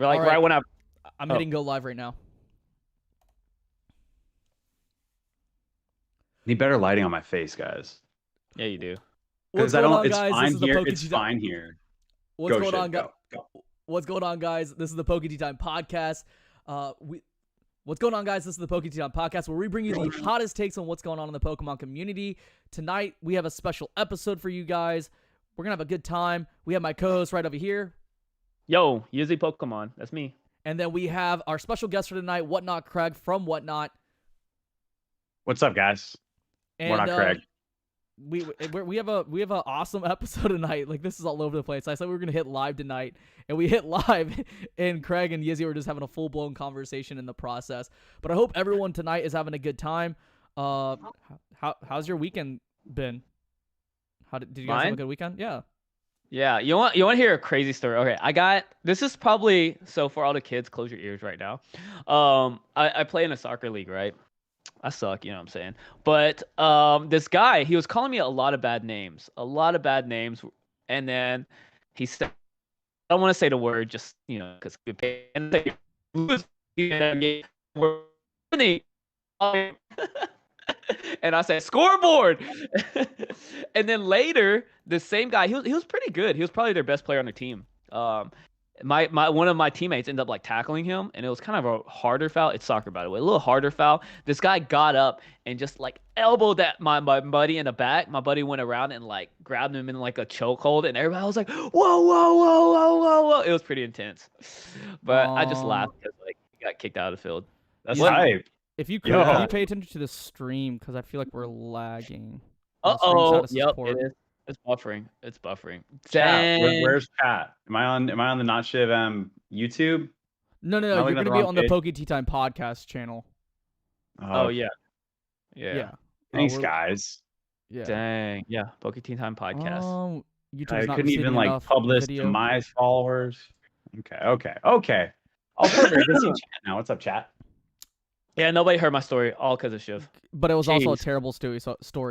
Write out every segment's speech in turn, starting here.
Like All right. right when I. I'm Oh. hitting go live right now. Need better lighting on my face, guys. Yeah, you do. What's Because I going don't. on, It's guys? This fine is the here. It's PokeG. fine here. What's Go going shit. on, guys? Go. What's going on, guys? This is the PokeG Time podcast. What's going on, guys? This is the PokeG Time podcast, where we bring you the hottest takes on what's going on in the Pokemon community. Tonight, we have a special episode for you guys. We're gonna have a good time. We have my co-host right over here, Yo, Yizzy Pokemon. That's me. and then we have our special guest for tonight, WhatNot Craig from WhatNot. What's up, guys? And We're not Craig. We have a awesome episode tonight. Like, this is all over the place. I said we were gonna hit live tonight, and we hit live, and Craig and Yizzy were just having a full blown conversation in the process. But I hope everyone tonight is having a good time. How's your weekend been? Did you guys have a good weekend? Yeah. Yeah, you want to hear a crazy story? Okay, this is probably so for all the kids, close your ears right now. I play in a soccer league, right? I suck, you know what I'm saying? But this guy, he was calling me a lot of bad names, and then he said, I don't want to say the word, just because and I said scoreboard, and then later the same guy, he was pretty good. He was probably their best player on the team. My one of my teammates ended up like tackling him, and it was kind of a harder foul. It's soccer, by the way, a little harder foul. This guy got up and just like elbowed my buddy in the back. My buddy went around and like grabbed him in like a chokehold, and everybody was like, "Whoa, whoa, whoa, whoa, whoa, whoa!" It was pretty intense, but I just laughed because like he got kicked out of the field. That's hype. If you could, Yo. can you pay attention to the stream, because I feel like we're lagging. Yep, it is. It's buffering. Chat. Dang. Where's chat? Am I on the Not Shiv YouTube? No. Am I You're looking at gonna the be wrong on the page? PokeG Time podcast channel. Oh okay. yeah. Thanks, we're- guys. Yeah. Dang. Yeah. Poke Teen Time podcast. YouTube's I not couldn't even receiving like enough publish video. to my followers. Okay. I'll put it in chat now. What's up, chat? Yeah, nobody heard my story, all because of Shiv. But it was also a Jeez. terrible story,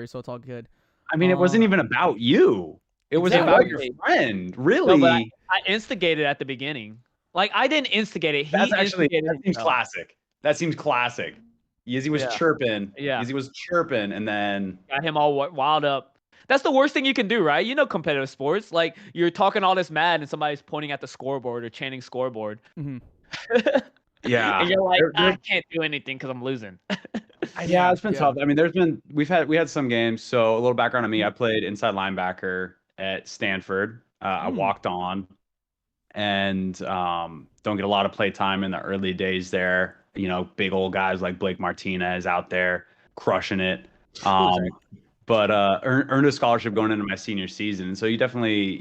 so it's all good. I mean, it wasn't even about you. It was about your Exactly. friend. Really? No, but I instigated at the beginning. Like, I didn't instigate it. That seems himself. classic. That seems classic. Yizzy was chirping. Yeah. Yizzy was chirping, and then Got him all wild up. That's the worst thing you can do, right? You know, competitive sports. Like, you're talking all this mad, and somebody's pointing at the scoreboard or chanting scoreboard. Mhm. yeah, And you're like, I can't do anything because I'm losing. yeah, it's been tough. I mean, we had some games. So a little background on me: I played inside linebacker at Stanford. I walked on, and don't get a lot of play time in the early days there. You know, big old guys like Blake Martinez out there crushing it. But earned a scholarship going into my senior season. So you definitely,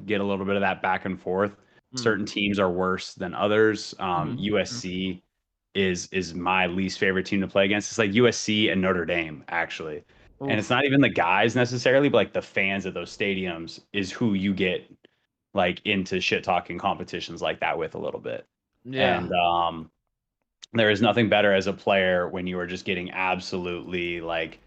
get a little bit of that back and forth. Certain teams are worse than others. USC is my least favorite team to play against. It's like USC and Notre Dame, actually. Oof. And it's not even the guys necessarily, but like the fans of those stadiums is who you get like into shit talking competitions like that with a little bit. Yeah. And there is nothing better as a player when you are just getting absolutely like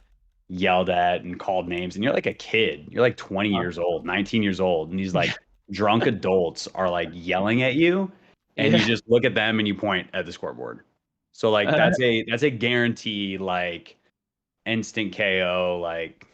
yelled at and called names, and you're like a kid. You're like 20 years old, 19 years old, and these like drunk adults are like yelling at you, and you just look at them and you point at the scoreboard. So like that's a guarantee, like instant KO. Like,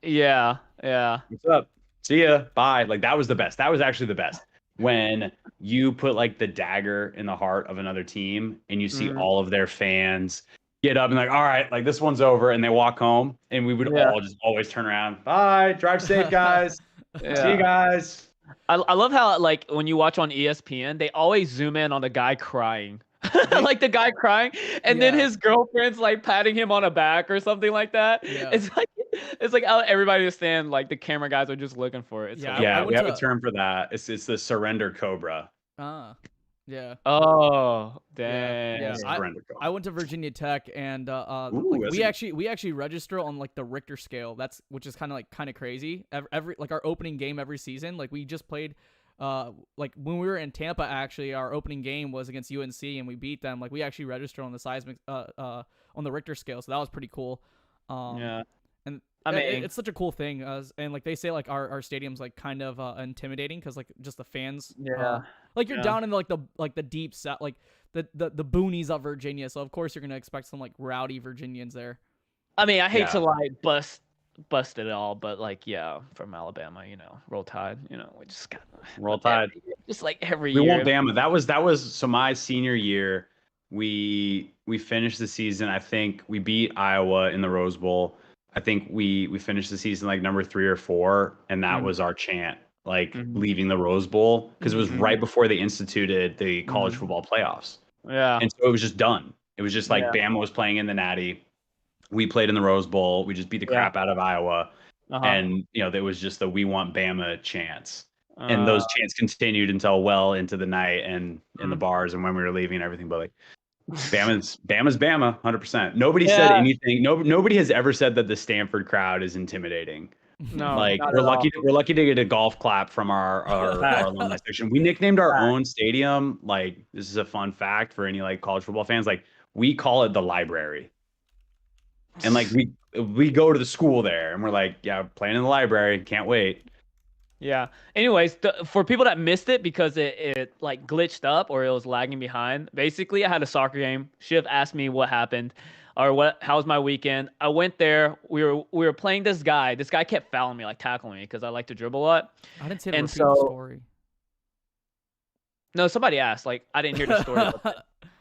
yeah. What's up? See ya. Bye. Like that was the best. That was actually the best. When you put like the dagger in the heart of another team, and you see all of their fans get up and like, all right, like this one's over, and they walk home, and we would all just always turn around. Bye. Drive safe, guys. See you guys. I love how like when you watch on ESPN, they always zoom in on the guy crying. Like the guy crying, and then his girlfriend's like patting him on the back or something like that. Yeah. It's like everybody is standing, like the camera guys are just looking for it. We have a term for that. It's the surrender cobra. Yeah. Oh, dang. Yeah. I went to Virginia Tech, and we actually register on like the Richter scale. Which is kind of crazy. Every like our opening game every season, like we just played. Like when we were in Tampa, actually, our opening game was against UNC, and we beat them. Like we actually registered on the seismic, on the Richter scale, so that was pretty cool. And I mean, it's such a cool thing. And like they say, like our stadium's like kind of intimidating because like just the fans. yeah, Like you're yeah. down in the deep south, like the boonies of Virginia. So of course you're gonna expect some like rowdy Virginians there. I mean, I hate Yeah. to like bust it all, but like, yeah, from Alabama, Roll Tide, we just got Roll Tide. just like every We year. want Bama. That was so my senior year. We finished the season. I think we beat Iowa in the Rose Bowl. I think we finished the season like number 3 or 4, and that Mhm. was our chant, like Mhm. leaving the Rose Bowl, because it was Mhm. right before they instituted the college Mhm. football playoffs, Yeah, and so it was just done. It was just like yeah, Bama was playing in the Natty. We played in the Rose Bowl. We just beat the yeah. crap out of Iowa, Uh-huh. and there was just the "We want Bama" chants. And Uh, those chants continued until well into the night and in the Mhm. bars and when we were leaving and everything. But like Bama's Bama, 100%. Nobody said Yeah. anything. Nobody has ever said that the Stanford crowd is intimidating. No, Like not we're at all. lucky. We're lucky to get a golf clap from our alumni section. We nicknamed our own stadium. Like this is a fun fact for any like college football fans. Like we call it the library, and like we go to the school there, and we're like, yeah, playing in the library. Can't wait. Yeah. Anyways, for people that missed it because it like glitched up or it was lagging behind, basically I had a soccer game. Shiv asked me what happened or how was my weekend. I went there. We were playing this guy. This guy kept fouling me, like tackling me because I like to dribble a lot. I didn't say to And repeat the so story. no, somebody asked. Like I didn't hear the story.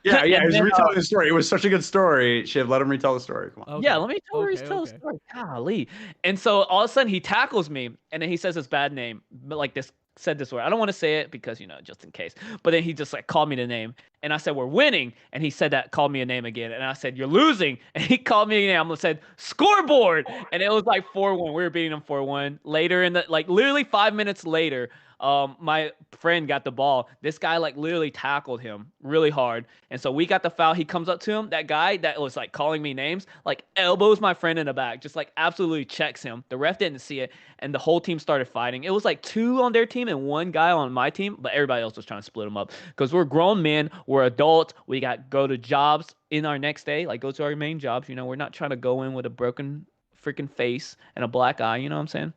Yeah, he And was then, retelling the story. It was such a good story. Shiv, let him retell the story. Come on. Okay. Yeah, let me tell Okay, tell the okay. story. Golly. And so all of a sudden he tackles me and then he says his bad name, but like said this word. I don't want to say it because, just in case. But then he just like called me the name. And I said, we're winning. And he said that, called me a name again. And I said, you're losing. And he called me a name. I said, scoreboard. And it was like 4-1. We were beating them 4-1. Later like literally 5 minutes later, my friend got the ball. This guy like literally tackled him really hard. And so we got the foul. He comes up to him. That guy that was like calling me names, like elbows my friend in the back, just like absolutely checks him. The ref didn't see it. And the whole team started fighting. It was like 2 on their team and 1 guy on my team, but everybody else was trying to split them up because we're grown men. We're adults. We got to go to jobs in our next day, like go to our main jobs. We're not trying to go in with a broken freaking face and a black eye. You know what I'm saying?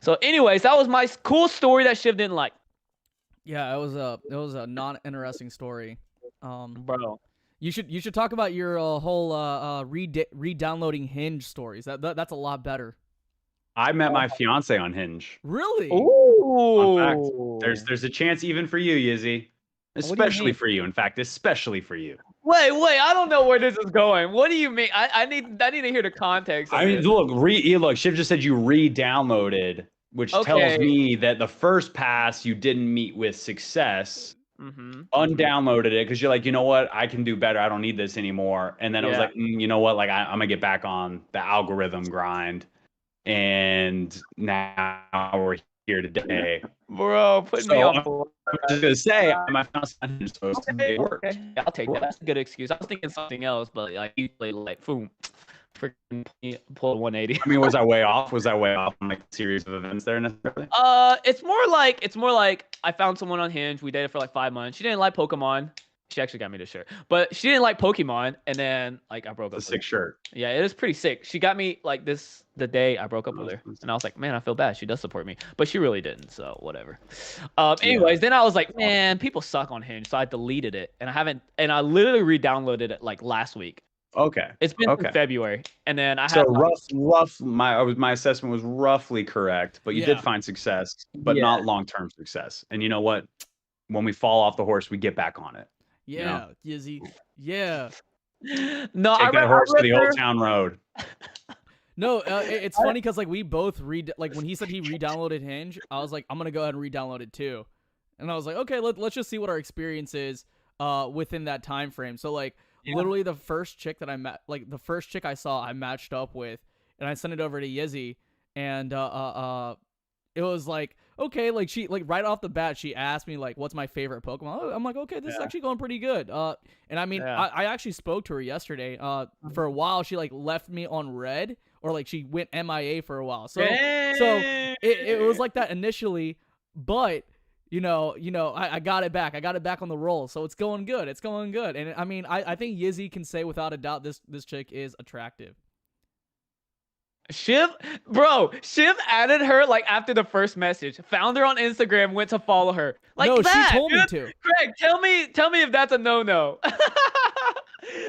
So, anyways, that was my cool story that Shiv didn't like. Yeah, it was a non-interesting story. Bro, you should talk about your whole re-downloading Hinge stories. That's a lot better. I met my fiance on Hinge. Really? Ooh. Fun fact. There's a chance even for you, Yizzy. Especially for you. In fact, especially for you. Wait, I don't know where this is going. What do you mean? I need to hear the context. I mean, look, Shiv just said you re-downloaded, which tells me that the first pass you didn't meet with success. Undownloaded it because you're like, you know what, I can do better. I don't need this anymore. And then it was like, you know what, like I'm gonna get back on the algorithm grind. And now we're here today, bro. Put me on. I'm just gonna say, my fiance it worked. Okay. I'll take that. That's a good excuse. I was thinking something else, but like usually, like, boom, freaking pull a 180. I mean, was I way off? Was I way off on like a series of events there necessarily? It's more like I found someone on Hinge. We dated for like 5 months. She didn't like Pokemon. She actually got me this shirt, but she didn't like Pokemon. And then like I broke up. It's a sick shirt. Yeah, it is pretty sick. She got me like the day I broke up with her, and I was like, man, I feel bad. She does support me, but she really didn't. So whatever. Anyways, then I was like, man, people suck on Hinge, so I deleted it, and I literally re-downloaded it like last week. Okay. It's been in February, and then I had rough. My assessment was roughly correct, but you did find success, but not long-term success. And you know what? When we fall off the horse, we get back on it. Yeah, Yizzy. Yeah. No, take that horse to the Old Town Road. No, it's funny because like we both like when he said he re-downloaded Hinge, I was like, I'm gonna go ahead and re-download it too, and I was like, okay, let's just see what our experience is within that time frame. So like literally the first chick that I met, like the first chick I saw, I matched up with, and I sent it over to Yizzy, and it was like, okay, like she like right off the bat she asked me like what's my favorite Pokemon. I'm like, okay, this is actually going pretty good. And I mean I actually spoke to her yesterday. For a while she like left me on red, or like she went MIA for a while. So it was like that initially, but you know I got it back. I got it back on the roll. So it's going good. It's going good. And I mean I think Yizzy can say without a doubt this chick is attractive. Shiv, bro, Shiv added her like after the first message, found her on Instagram, went to follow her. Like No, she that, told me dude. to. Craig, tell me if that's a no-no.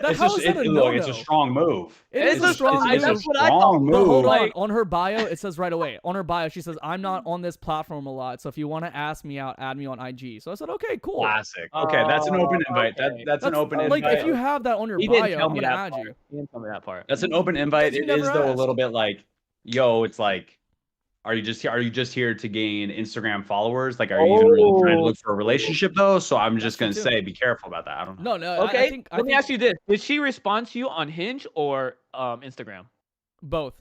How is that a look, it's a no-no? strong move. It is a strong move. That's what I thought. But hold on, Like, on her bio, it says right away. On her bio, she says, "I'm not on this platform a lot, so if you want to ask me out, add me on IG." So I said, "Okay, cool." Classic. Okay, that's an open invite. Okay. That's an open invite. Like if you have that on your he didn't bio, tell I'm me gonna that add part. you. He didn't tell me that part. That's an open invite. You It is never though a asked. little bit like, yo, it's like, are you just here to gain Instagram followers? Like, are you even really trying to look for a relationship though? So I'm just gonna say, be careful about that. I don't know. No, Okay, I think let me ask you this: did she respond to you on Hinge or Instagram? both.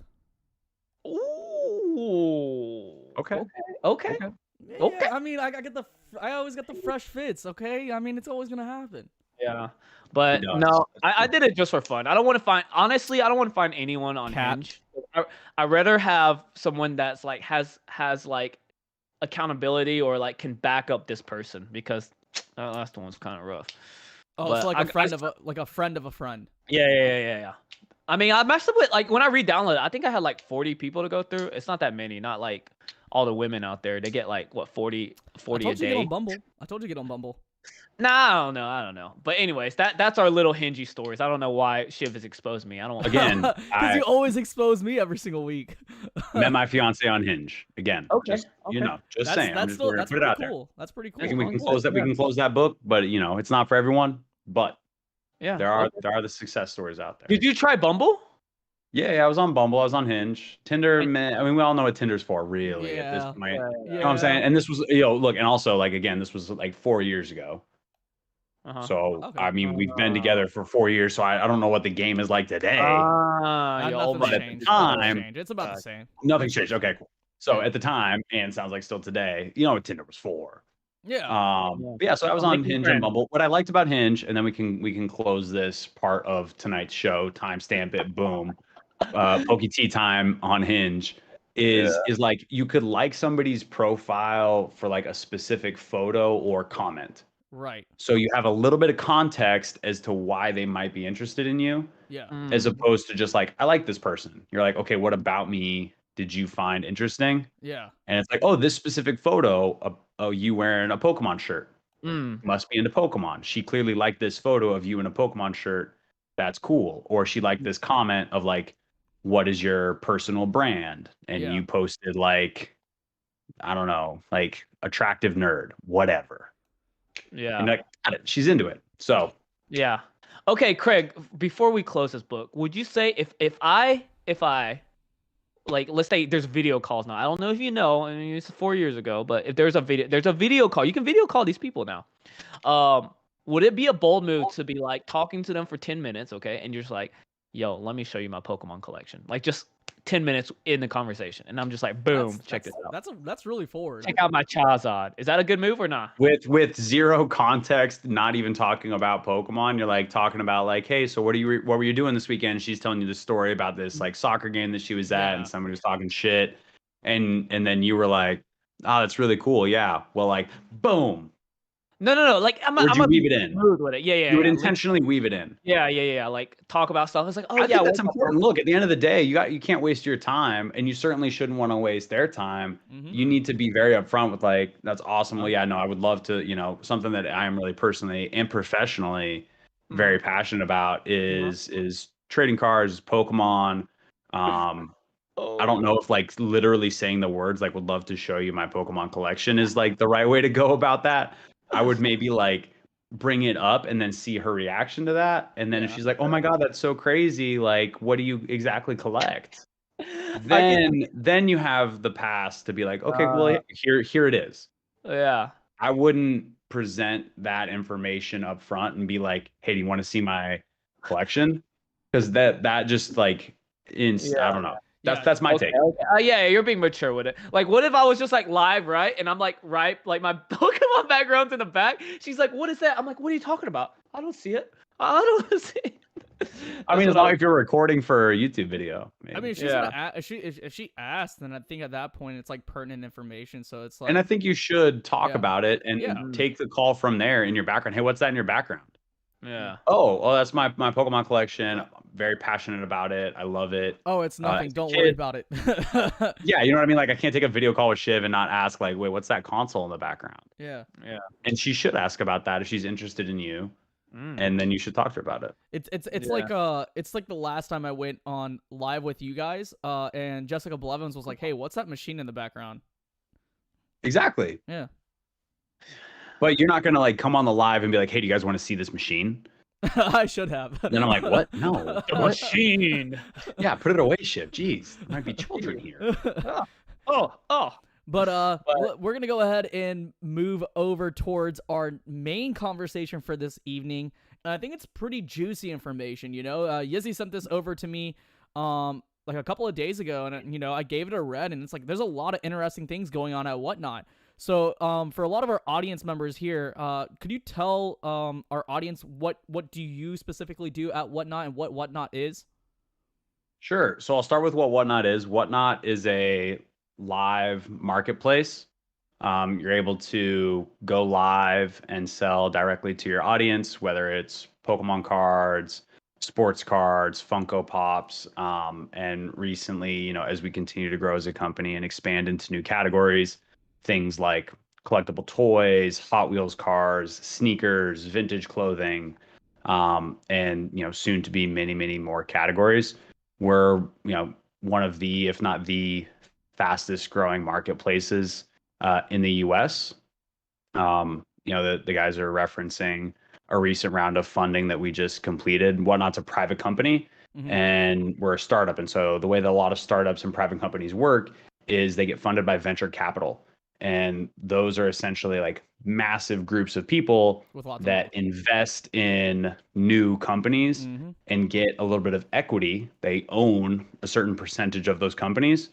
Ooh. Okay. Okay. Yeah, Okay. I mean, I always get the fresh fits. Okay, I mean, it's always gonna happen. Yeah. But He does. no, I did it just for fun. I don't want to find honestly, I don't want to find anyone on Cat. Hinge. I rather have someone that's like has like accountability or like can back up this person because that last one's kind of rough. Oh, But so like I- a friend I- of a like a friend of a friend. Yeah. I mean, I messed up with like when I re-downloaded, I think I had like 40 people to go through. It's not that many, not like all the women out there. They get like what 40 I a told you to get day. on Bumble. I told you to get on Bumble. Nah, I don't know. But anyways, that's our little Hingy stories. I don't know why Shiv has exposed me. I don't Again, because you always expose me every single week. met my fiance on Hinge. Again, just saying. I'm just still, gonna that's put it pretty out there. cool. That's pretty cool. I think we can close that. We can close that book, but you know, it's not for everyone. But Yeah. there are the success stories out there. Did you try Bumble? Yeah, I was on Bumble. I was on Hinge. Tinder, man. I mean, we all know what Tinder's for, really, at this Yeah. point. Yeah. You know what I'm saying? And this was, look, and also, like, again, this was like 4 years ago. Uh-huh. So, Okay. I mean, we've been together for 4 years, so I don't know what the game is like today. Nothing's but changed. time- It's about the same. Nothing's changed. Okay, cool. So, at the time, and sounds like still today, you know what Tinder was for. Yeah. But yeah, so I was on Hinge and Bumble. What I liked about Hinge, and then we can close this part of tonight's show, timestamp it, boom. Pokey tea time on Hinge is like you could like somebody's profile for like a specific photo or comment. Right. So you have a little bit of context as to why they might be interested in you, Yeah. as opposed to just like, I like this person. You're like, okay, what about me did you find interesting? Yeah. And it's like, oh, this specific photo of you wearing a Pokemon shirt. Mm. Must be into Pokemon. She clearly liked this photo of you in a Pokemon shirt. That's cool. Or she liked this comment of like, what is your personal brand? And Yeah. you posted like, I don't know, like attractive nerd, whatever. Yeah. And like, got it. She's into it. So Yeah. Okay, Craig, before we close this book, would you say if I like, let's say there's video calls now. I don't know if you know, I mean it's 4 years ago, but if there's a video call. You can video call these people now. Would it be a bold move to be like talking to them for 10 minutes, okay? And you're just like, "Yo, let me show you my Pokemon collection." Like just 10 minutes in the conversation. And I'm just like, "Boom, check this out. That's really forward. Check out my Charizard." Is that a good move or not? with zero context, not even talking about Pokemon, you're like talking about like, hey, so what were you doing this weekend? She's telling you the story about this like soccer game that she was at, and somebody was talking shit, and then you were like, oh, that's really cool. Yeah. Well, like, boom. No. Like I'm Would you weave it in? Smooth with it. Yeah. You would intentionally weave it in. Yeah. Like talk about stuff. It's like, oh I yeah, think that's important. Look, at the end of the day, you can't waste your time, and you certainly shouldn't want to waste their time. You need to be very upfront with like, that's awesome. Well, yeah, no, I would love to, something that I am really personally and professionally very passionate about is trading cards, Pokemon. I don't know if like literally saying the words like would love to show you my Pokemon collection is like the right way to go about that. I would maybe like bring it up and then see her reaction to that. And then if she's like, oh my God, that's so crazy. Like, what do you exactly collect? Then you have the pass to be like, okay, well, here it is. Yeah. I wouldn't present that information up front and be like, hey, do you want to see my collection? Because that just like, I don't know. That's my take. Okay. Yeah, you're being mature with it. Like, what if I was just like live, right? And I'm like, right, like my Pokemon background's in the back. She's like, what is that? I'm like, what are you talking about? I don't see it. I don't see it. I mean, it's not like you're recording for a YouTube video. Maybe. I mean, if she asked, then I think at that point it's like pertinent information. So it's like, and I think you should talk about it and take the call from there in your background. Hey, what's that in your background? Yeah. Oh, well, that's my Pokemon collection. very passionate about it. I love it. Oh, it's nothing. As a Don't worry kid, about it. yeah, you know what I mean? Like I can't take a video call with Shiv and not ask like, wait, what's that console in the background? Yeah. Yeah. And she should ask about that if she's interested in you, and then you should talk to her about it. It's like the last time I went on live with you guys, and Jessica Blevins was like, "Hey, what's that machine in the background?" Exactly. Yeah. But you're not gonna like come on the live and be like, hey, do you guys want to see this machine? I should have. Then I'm like, what? No. The What? machine. Yeah, put it away, Shiv. Jeez, there might be children here. Oh. But we're gonna go ahead and move over towards our main conversation for this evening. And I think it's pretty juicy information. You know, Yizzy sent this over to me, like a couple of days ago, and you know, I gave it a read, and it's like there's a lot of interesting things going on at WhatNot. So, for a lot of our audience members here, could you tell our audience what do you specifically do at WhatNot and what WhatNot is? Sure. So I'll start with what WhatNot is. WhatNot is a live marketplace. You're able to go live and sell directly to your audience, whether it's Pokemon cards, sports cards, Funko Pops, and recently, you know, as we continue to grow as a company and expand into new categories, things like collectible toys, Hot Wheels cars, sneakers, vintage clothing, and you know, soon to be many, many more categories. We're, you know, one of the, if not the fastest growing marketplaces in the US. You know, the guys are referencing a recent round of funding that we just completed. WhatNot's a private company, and we're a startup. And so the way that a lot of startups and private companies work is they get funded by venture capital. And those are essentially like massive groups of people that invest in new companies and get a little bit of equity. They own a certain percentage of those companies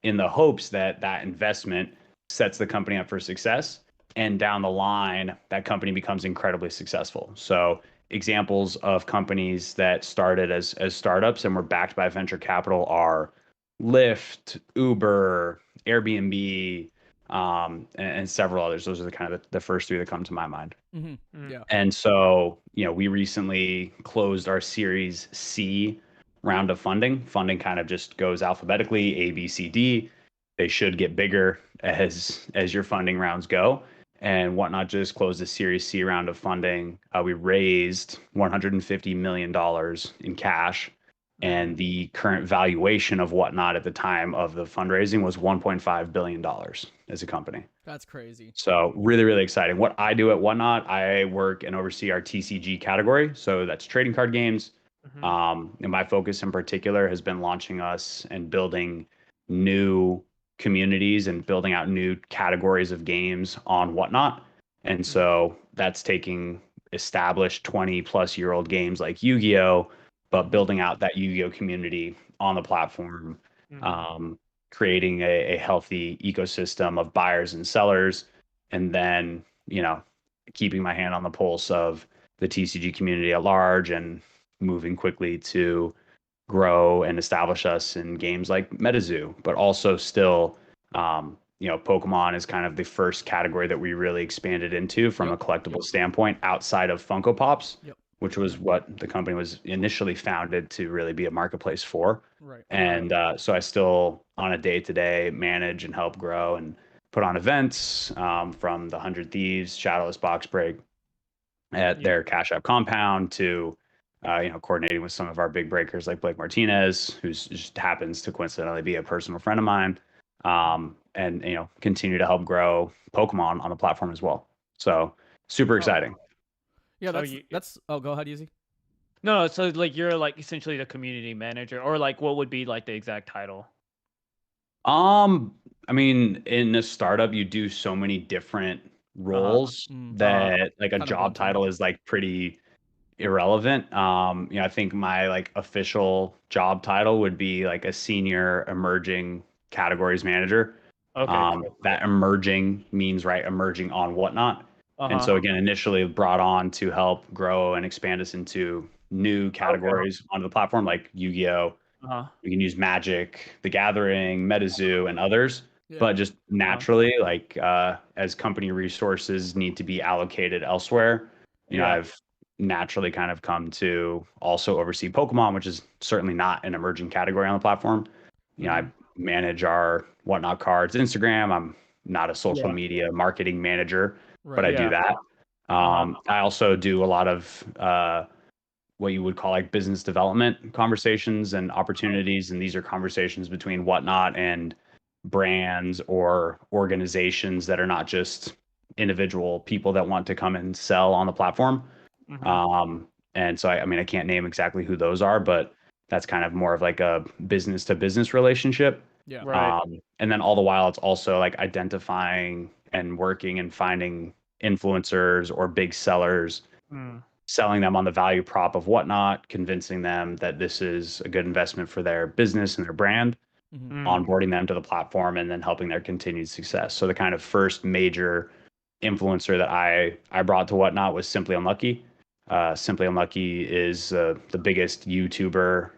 in the hopes that that investment sets the company up for success. And down the line, that company becomes incredibly successful. So examples of companies that started as startups and were backed by venture capital are Lyft, Uber, Airbnb, and several others. Those are the kind of the first three that come to my mind. Yeah. And so, you know, we recently closed our Series C round of funding. Funding kind of just goes alphabetically, A, B, C, D. They should get bigger as your funding rounds go. And WhatNot just closed a Series C round of funding. We raised $150 million in cash. And the current valuation of WhatNot at the time of the fundraising was $1.5 billion as a company. That's crazy. So really, really exciting. What I do at WhatNot, I work and oversee our TCG category. So that's trading card games. And my focus in particular has been launching us and building new communities and building out new categories of games on WhatNot. And so that's taking established 20 plus year old games like Yu-Gi-Oh, but building out that Yu-Gi-Oh community on the platform, creating a healthy ecosystem of buyers and sellers, and then, you know, keeping my hand on the pulse of the TCG community at large and moving quickly to grow and establish us in games like MetaZoo, but also still, you know, Pokemon is kind of the first category that we really expanded into from a collectible standpoint outside of Funko Pops, which was what the company was initially founded to really be a marketplace for. And so I still, on a day-to-day, manage and help grow and put on events, from the 100 Thieves Shadowless Box Break at their Cash App compound to you know, coordinating with some of our big breakers like Blake Martinez, who just happens to coincidentally be a personal friend of mine, and you know, continue to help grow Pokemon on the platform as well. So super exciting. Yeah, that's. Oh, go ahead, Yuzi. No, so like you're like essentially the community manager, or like what would be like the exact title? I mean, in a startup, you do so many different roles that like a job title is like pretty irrelevant. You know, I think my like official job title would be like a senior emerging categories manager. Okay. That emerging means emerging on WhatNot. And so again, initially brought on to help grow and expand us into new categories onto the platform like Yu-Gi-Oh. We can use Magic, The Gathering, MetaZoo, and others. But just naturally, like as company resources need to be allocated elsewhere, you know, I've naturally kind of come to also oversee Pokemon, which is certainly not an emerging category on the platform. You know, I manage our WhatNot cards Instagram. I'm not a social media marketing manager, but I do that. I also do a lot of what you would call like business development conversations and opportunities. And these are conversations between WhatNot and brands or organizations that are not just individual people that want to come and sell on the platform. And so, I mean, I can't name exactly who those are, but that's kind of more of like a business to business relationship. Yeah. Right. And then all the while, it's also like identifying and working and finding influencers or big sellers, selling them on the value prop of WhatNot, convincing them that this is a good investment for their business and their brand, onboarding them to the platform, and then helping their continued success. So the kind of first major influencer that I brought to WhatNot was Simply Unlucky. Simply Unlucky is the biggest YouTuber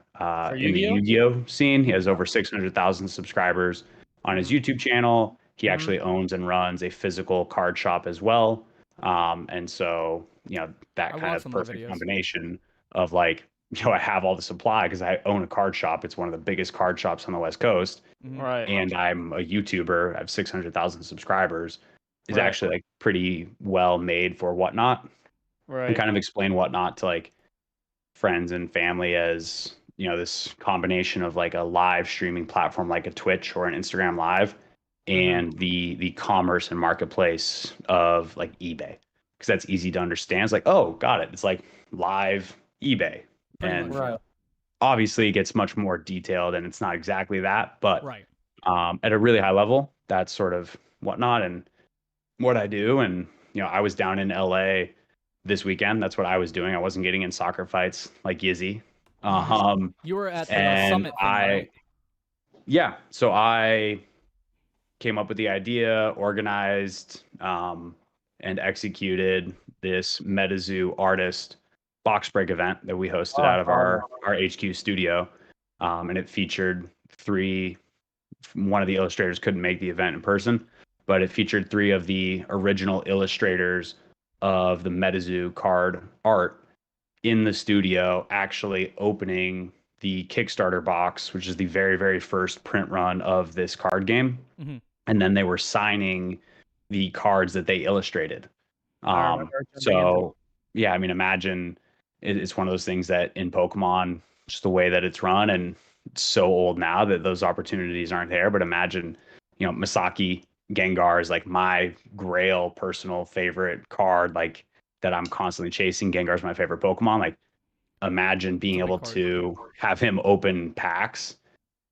in the Yu-Gi-Oh scene. He has over 600,000 subscribers on his YouTube channel. He actually owns and runs a physical card shop as well. And so, you know, that kind of perfect combination of like, you know, I have all the supply because I own a card shop. It's one of the biggest card shops on the West Coast. Right. And I'm a YouTuber. I have 600,000 subscribers. Is actually like pretty well made for WhatNot. Right. And kind of explain WhatNot to like friends and family as, you know, this combination of like a live streaming platform like a Twitch or an Instagram Live and the commerce and marketplace of like eBay. Because that's easy to understand. It's like, oh, got it. It's like live eBay. And obviously it gets much more detailed and it's not exactly that, but at a really high level, that's sort of WhatNot and what I do. And, you know, I was down in LA this weekend. That's what I was doing. I wasn't getting in soccer fights like Yizzy. You were at the summit thing, right? Yeah. So I came up with the idea, organized, and executed this MetaZoo artist box break event that we hosted out of our HQ studio. And it featured one of the illustrators couldn't make the event in person, but it featured 3 of the original illustrators of the MetaZoo card art in the studio, actually opening the Kickstarter box, which is the very, very first print run of this card game. And then they were signing the cards that they illustrated. So yeah, I mean, imagine it's one of those things that in Pokemon, just the way that it's run, and it's so old now that those opportunities aren't there. But imagine, you know, Misaki Gengar is like my grail personal favorite card, like that I'm constantly chasing. Gengar's my favorite Pokemon. Like, imagine being able to have him open packs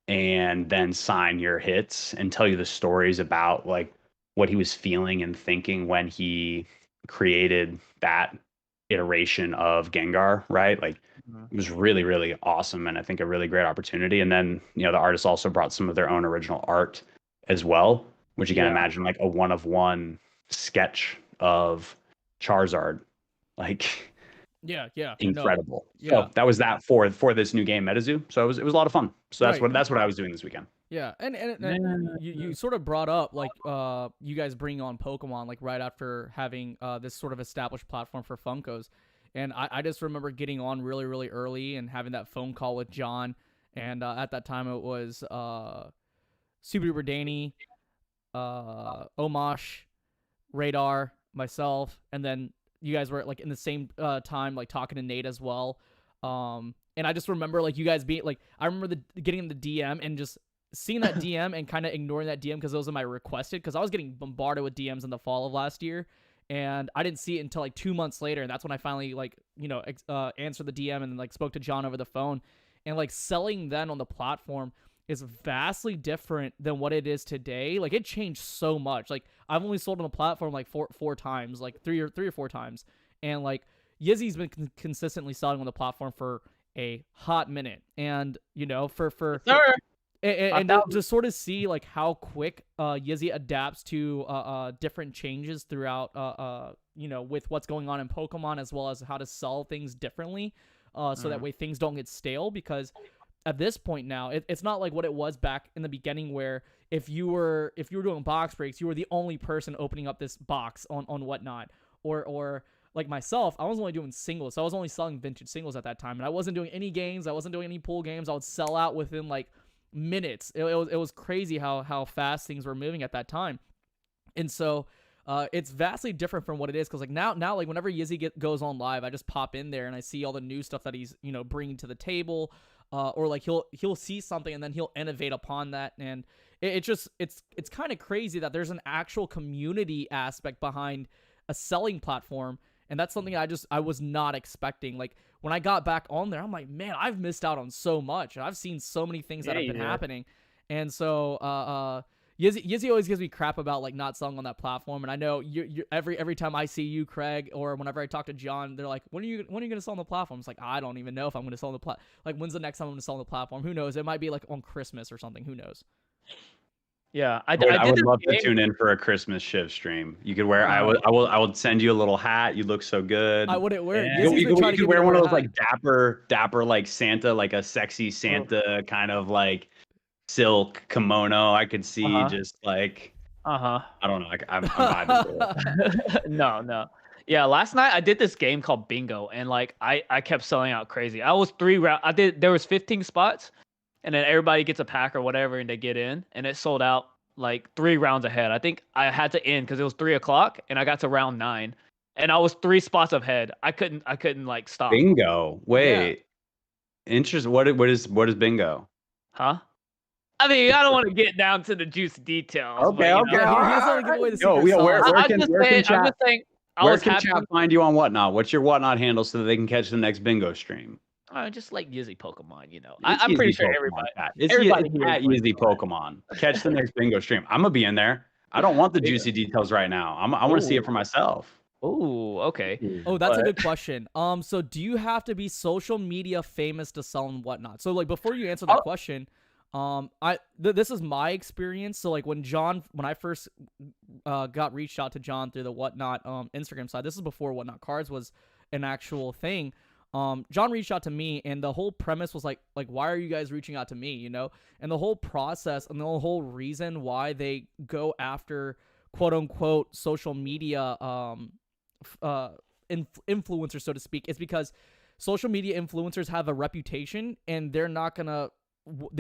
and then sign your hits and tell you the stories about like what he was feeling and thinking when he created that iteration of Gengar, right? Like it was really, really awesome. And I think a really great opportunity. And then, you know, the artists also brought some of their own original art as well, which you can imagine like a 1-of-1 sketch of Charizard. Like, incredible. So that was that for this new game MetaZoo. So it was a lot of fun. So that's what I was doing this weekend. Yeah, and you sort of brought up like you guys bring on Pokemon like right after having this sort of established platform for Funkos, and I just remember getting on really, really early and having that phone call with John, and at that time it was Super Duper Danny, Omosh, Radar, myself, and then you guys were like in the same time like talking to Nate as well. And I just remember like you guys being like, I remember getting in the DM and just seeing that DM and kind of ignoring that DM because those are my requested, because I was getting bombarded with DMs in the fall of last year, and I didn't see it until like 2 months later, and that's when I finally like, you know, answered the DM and like spoke to John over the phone. And like selling then on the platform is vastly different than what it is today. Like it changed so much. Like I've only sold on the platform like four times, like three or four times, and like Yizzy's been consistently selling on the platform for a hot minute. And you know, for and to sort of see like how quick Yizzy adapts to different changes throughout you know, with what's going on in Pokemon, as well as how to sell things differently, so that way things don't get stale. Because at this point now, it's not like what it was back in the beginning, where if you were doing box breaks, you were the only person opening up this box on WhatNot, or like myself, I was only doing singles. So I was only selling vintage singles at that time. And I wasn't doing any games. I wasn't doing any pool games. I would sell out within like minutes. It was crazy how fast things were moving at that time. And so it's vastly different from what it is, because like now like whenever Yizzy goes on live, I just pop in there and I see all the new stuff that he's bringing to the table, or like he'll see something and then he'll innovate upon that, and it's kind of crazy that there's an actual community aspect behind a selling platform, and that's something I was not expecting. Like when I got back on there, I'm like, man, I've missed out on so much, and I've seen so many things that have been happening, and so Yizzy always gives me crap about like not selling on that platform, and I know you every time I see you, Craig, or whenever I talk to John, they're like, when are you gonna sell on the platform? It's like, I don't even know if I'm gonna sell on the like when's the next time I'm gonna sell on the platform? Who knows? It might be like on Christmas or something. Who knows? Yeah, I would love to tune in for a Christmas Shiv stream. You could wear. I would send you a little hat. You look so good. I wouldn't wear it. Yeah. You could wear one of those like dapper like Santa, like a sexy Santa kind of like silk kimono. I could see just like I don't know. I'm vibing. No. Yeah, last night I did this game called Bingo, and like I kept selling out crazy. I was 3 rounds. There was 15 spots, and then everybody gets a pack or whatever, and they get in, and it sold out like 3 rounds ahead. I think I had to end because it was 3:00, and I got to round 9, and I was 3 spots ahead. I couldn't like stop. Bingo. Wait. Yeah. Interesting. What is Bingo? Huh? I mean, I don't want to get down to the juicy details. Okay, but, okay. He doesn't want to give away the secret sauce. Where can chat find you on WhatNot? What's your WhatNot handle so that they can catch the next bingo stream? Just like Yizzy Pokemon, I'm pretty sure everybody it's at Yizzy Pokemon. Catch the next bingo stream. I'm gonna be in there. I don't want the juicy details right now. I want to see it for myself. Oh, okay. Oh, that's a good question. So do you have to be social media famous to sell and WhatNot? So like before you answer that question, this is my experience. So like when I first got reached out to John through the WhatNot Instagram side, this is before WhatNot Cards was an actual thing. John reached out to me, and the whole premise was like why are you guys reaching out to me, and the whole process and the whole reason why they go after quote unquote social media influencers, so to speak, is because social media influencers have a reputation, and they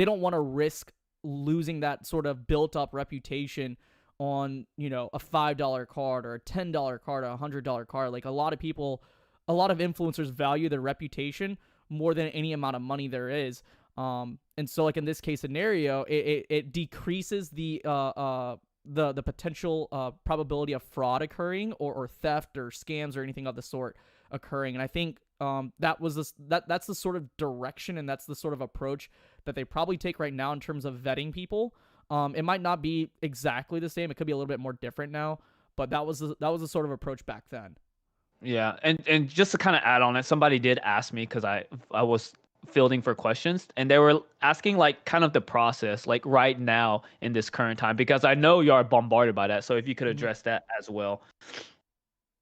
don't want to risk losing that sort of built up reputation on a $5 card or a $10 card or a $100 card. Like a lot of influencers value their reputation more than any amount of money there is. And so like in this case scenario, it decreases the potential probability of fraud occurring or theft or scams or anything of the sort occurring. And I think that's the sort of direction, and that's the sort of approach that they probably take right now in terms of vetting people. It might not be exactly the same. It could be a little bit more different now, but that was the sort of approach back then. Yeah, and just to kind of add on it, somebody did ask me, because I was fielding for questions, and they were asking like kind of the process like right now in this current time, because I know you are bombarded by that. So if you could address that as well.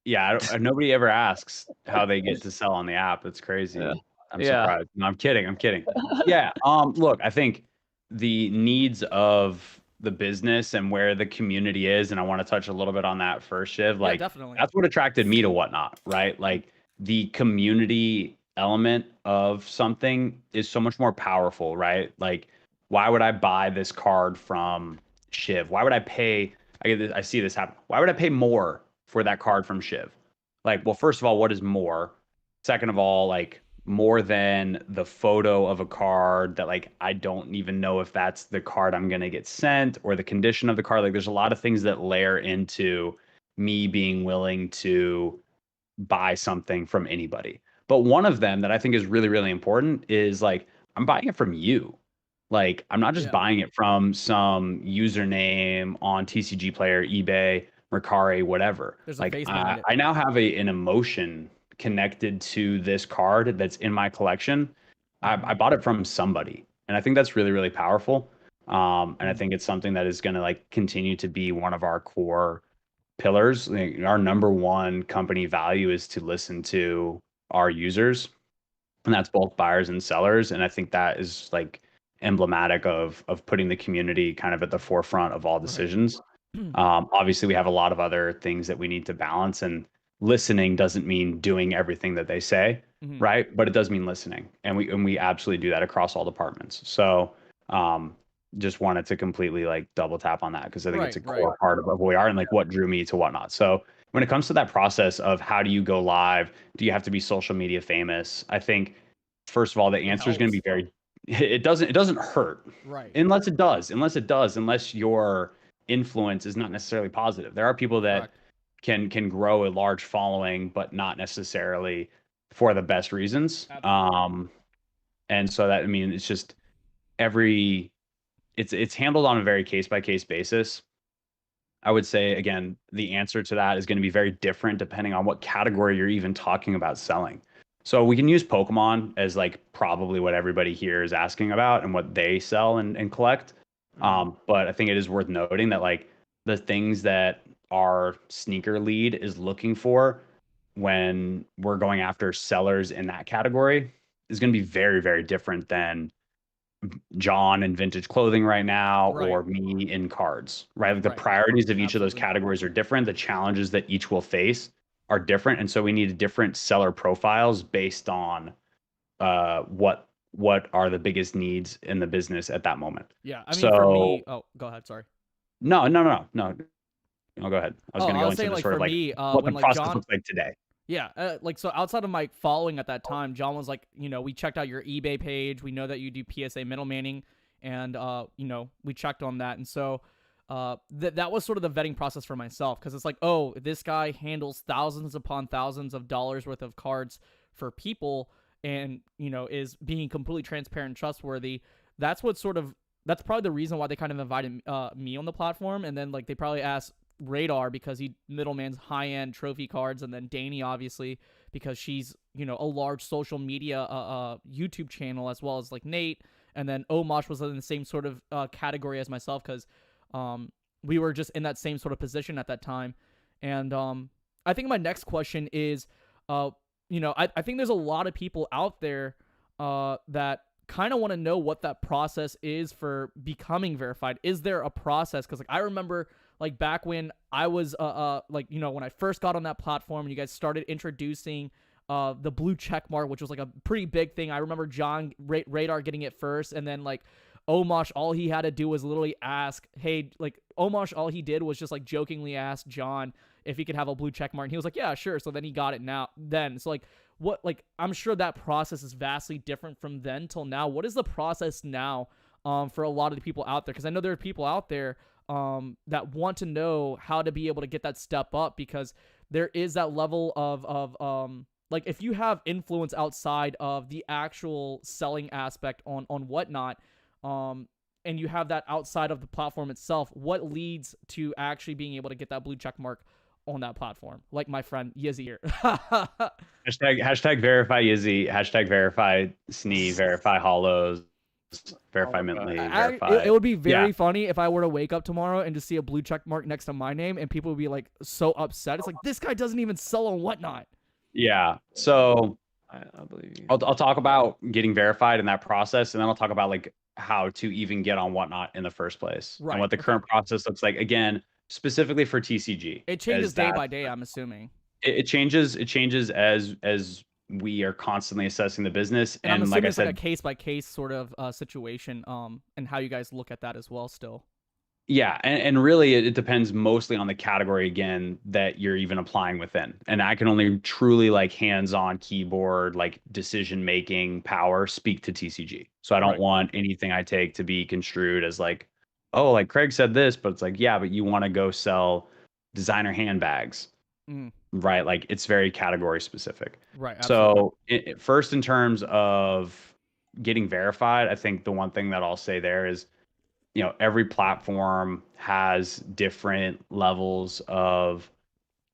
Yeah, nobody ever asks how they get to sell on the app. It's crazy. Yeah. I'm surprised. No, I'm kidding. Yeah. Look, I think the needs of the business and where the community is, and I want to touch a little bit on that first, Shiv. Like, definitely. That's what attracted me to WhatNot, right? Like the community element of something is so much more powerful, right? Like, why would I buy this card from Shiv? Why would I pay? I see this happen. Why would I pay more for that card from Shiv? Like, well, first of all, what is more? Second of all, like, more than the photo of a card that like I don't even know if that's the card I'm gonna get sent, or the condition of the card. Like there's a lot of things that layer into me being willing to buy something from anybody. But one of them that I think is really, really important is like I'm buying it from you. Like I'm not just buying it from some username on TCG Player, eBay, Mercari, whatever. There's like I now have an emotion connected to this card that's in my collection. I bought it from somebody, and I think that's really, really powerful. And I think it's something that is going to like continue to be one of our core pillars. Like, our number one company value is to listen to our users, and that's both buyers and sellers. And I think that is like emblematic of putting the community kind of at the forefront of all decisions. Obviously, we have a lot of other things that we need to balance, and listening doesn't mean doing everything that they say, Mhm. right? But it does mean listening, and we absolutely do that across all departments. So just wanted to completely like double tap on that because I think it's a core part of who we are and like what drew me to Whatnot. So when it comes to that process of how do you go live, do you have to be social media famous? I think first of all, the answer is going to be very. It doesn't hurt, Right. unless your influence is not necessarily positive. There are people that can grow a large following, but not necessarily for the best reasons. And so that, I mean, it's just it's handled on a very case by case basis. I would say again, the answer to that is going to be very different depending on what category you're even talking about selling. So we can use Pokemon as like probably what everybody here is asking about and what they sell and collect. But I think it is worth noting that like the things that our sneaker lead is looking for when we're going after sellers in that category is going to be very, very different than John in vintage clothing right now or me in cards, right? Like the priorities of each of those categories are different. The challenges that each will face are different. And so we need different seller profiles based on what are the biggest needs in the business at that moment. Yeah. I mean, for me, go ahead. Sorry. No, go ahead. I was going to go into the sort of like what the process looks like today. Yeah, like so outside of my following at that time, John was like, we checked out your eBay page. We know that you do PSA middlemaning, and we checked on that, and so that was sort of the vetting process for myself because it's like, oh, this guy handles thousands upon thousands of dollars worth of cards for people, and is being completely transparent and trustworthy. That's probably the reason why they kind of invited me on the platform, and then like they probably asked Radar because he middleman's high-end trophy cards, and then Danny obviously because she's a large social media YouTube channel, as well as like Nate, and then Omosh was in the same sort of category as myself because we were just in that same sort of position at that time. And I think my next question is I think there's a lot of people out there that kind of want to know what that process is for becoming verified. Is there a process? Because like I remember like back when I was when I first got on that platform and you guys started introducing the blue check mark, which was like a pretty big thing. I remember John Radar getting it first, and then like Omosh, all he had to do was literally ask, hey, like Omosh, all he did was just like jokingly ask John if he could have a blue check mark, and he was like, yeah, sure. So then he got it so like I'm sure that process is vastly different from then till now. What is the process now for a lot of the people out there? Because I know there are people out there that want to know how to be able to get that step up, because there is that level of like if you have influence outside of the actual selling aspect on Whatnot, and you have that outside of the platform itself, what leads to actually being able to get that blue check mark on that platform, like my friend Yizzy here. hashtag verify Yizzy, hashtag verify Snee, verify Hollows, verify Mintley, verify. It would be very funny if I were to wake up tomorrow and just see a blue check mark next to my name, and people would be like so upset. It's like, this guy doesn't even sell on Whatnot. Yeah. So I believe you. I'll talk about getting verified in that process, and then I'll talk about like how to even get on Whatnot in the first place, and what the current process looks like. Again, specifically for TCG, it changes day by day. I'm assuming it changes. It changes as we are constantly assessing the business, and I'm assuming it's like a case by case sort of situation. And how you guys look at that as well, still. Yeah, and really it depends mostly on the category again that you're even applying within. And I can only truly like hands-on keyboard, like decision-making power speak to TCG. So I don't want anything I take to be construed as like, oh, like Craig said this, but it's like, yeah, but you want to go sell designer handbags. Right? Like it's very category specific. Right. Absolutely. So first in terms of getting verified, I think the one thing that I'll say there is, every platform has different levels of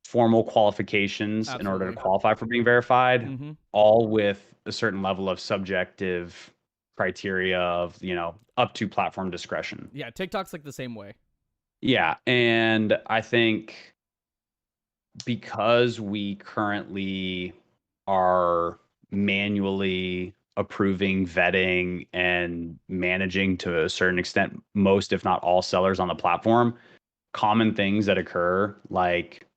formal qualifications in order to qualify for being verified, all with a certain level of subjective criteria of, up to platform discretion. Yeah, TikTok's like the same way. Yeah, and I think because we currently are manually approving, vetting, and managing to a certain extent most, if not all, sellers on the platform, common things that occur like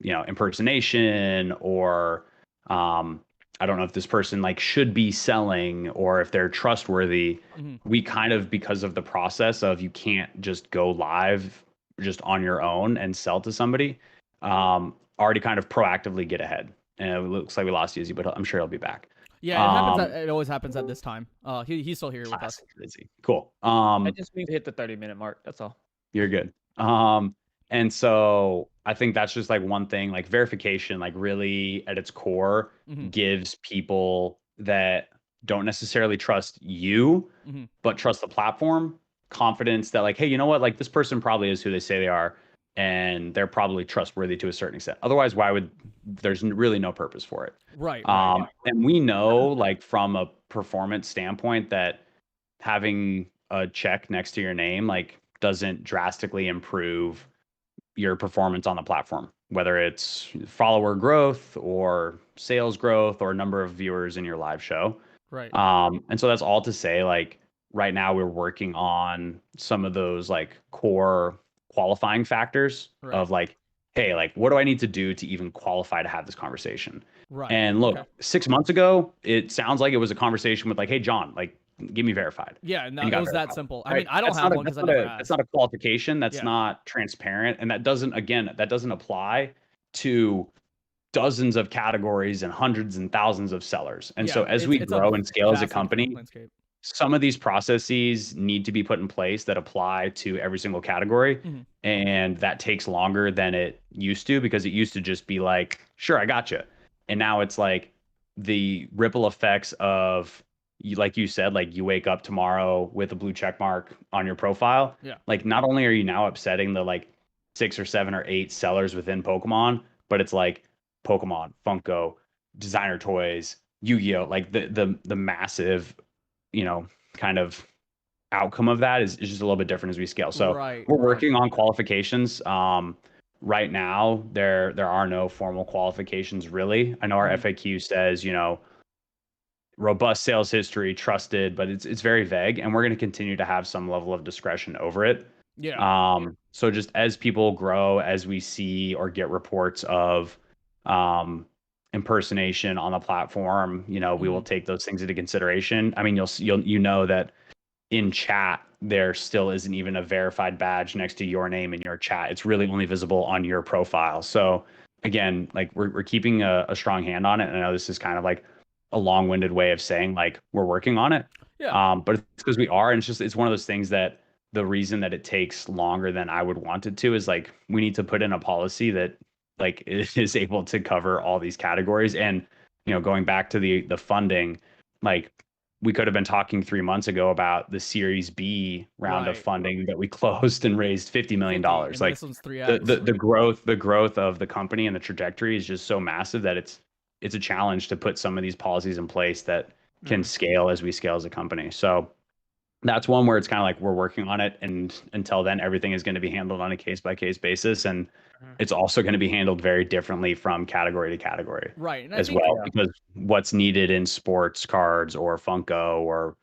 impersonation, or I don't know if this person like should be selling or if they're trustworthy. We kind of, because of the process of you can't just go live just on your own and sell to somebody, already kind of proactively get ahead. And it looks like we lost Izzy, but I'm sure he'll be back. Yeah, it happens. It always happens at this time. He's still here with us. Izzy. Cool. That just means hit the 30-minute mark. That's all. You're good. And so I think that's just like one thing, like verification, like really at its core gives people that don't necessarily trust you, but trust the platform, confidence that like, hey, you know what? Like this person probably is who they say they are, and they're probably trustworthy to a certain extent. Otherwise, there's really no purpose for it. Right. And we know like from a performance standpoint that having a check next to your name, like, doesn't drastically improve your performance on the platform, whether it's follower growth or sales growth or number of viewers in your live show. Right. And so that's all to say, like, right now we're working on some of those like core qualifying factors of like, hey, like, what do I need to do to even qualify to have this conversation? Right. And look, 6 months ago, it sounds like it was a conversation with like, hey, John, like, get me verified. Yeah, no, it was that simple. I mean, I don't That's have not one because I never asked. That's not a qualification. That's not transparent. And that doesn't apply to dozens of categories and hundreds and thousands of sellers. And so as we grow and scale as a company, some of these processes need to be put in place that apply to every single category. And that takes longer than it used to, because it used to just be like, sure, I gotcha. And now it's like the ripple effects of, like you said, like you wake up tomorrow with a blue check mark on your profile. Yeah. Like not only are you now upsetting the like 6 or 7 or 8 sellers within Pokemon, but it's like Pokemon, Funko, designer toys, Yu-Gi-Oh, like the massive, kind of outcome of that is just a little bit different as we scale. So we're working on qualifications. Right now, there are no formal qualifications really. I know our FAQ says, robust sales history, trusted, but it's very vague, and we're going to continue to have some level of discretion over it. Yeah. So just as people grow, as we see or get reports of impersonation on the platform, we will take those things into consideration. I mean, you'll know that in chat there still isn't even a verified badge next to your name in your chat. It's really only visible on your profile. So again, like we're keeping a strong hand on it. And I know this is kind of like a long-winded way of saying like we're working on it. Yeah. But it's because we are, and it's one of those things that the reason that it takes longer than I would want it to is like we need to put in a policy that like is able to cover all these categories. And going back to the funding, like we could have been talking 3 months ago about the Series B round of funding that we closed and raised $50 million. Like this one's 3x. the growth of the company and the trajectory is just so massive that it's a challenge to put some of these policies in place that can scale as we scale as a company. So that's one where it's kind of like we're working on it. And until then, everything is going to be handled on a case by case basis. And it's also going to be handled very differently from category to category. Right. And as well, because what's needed in sports cards or Funko or,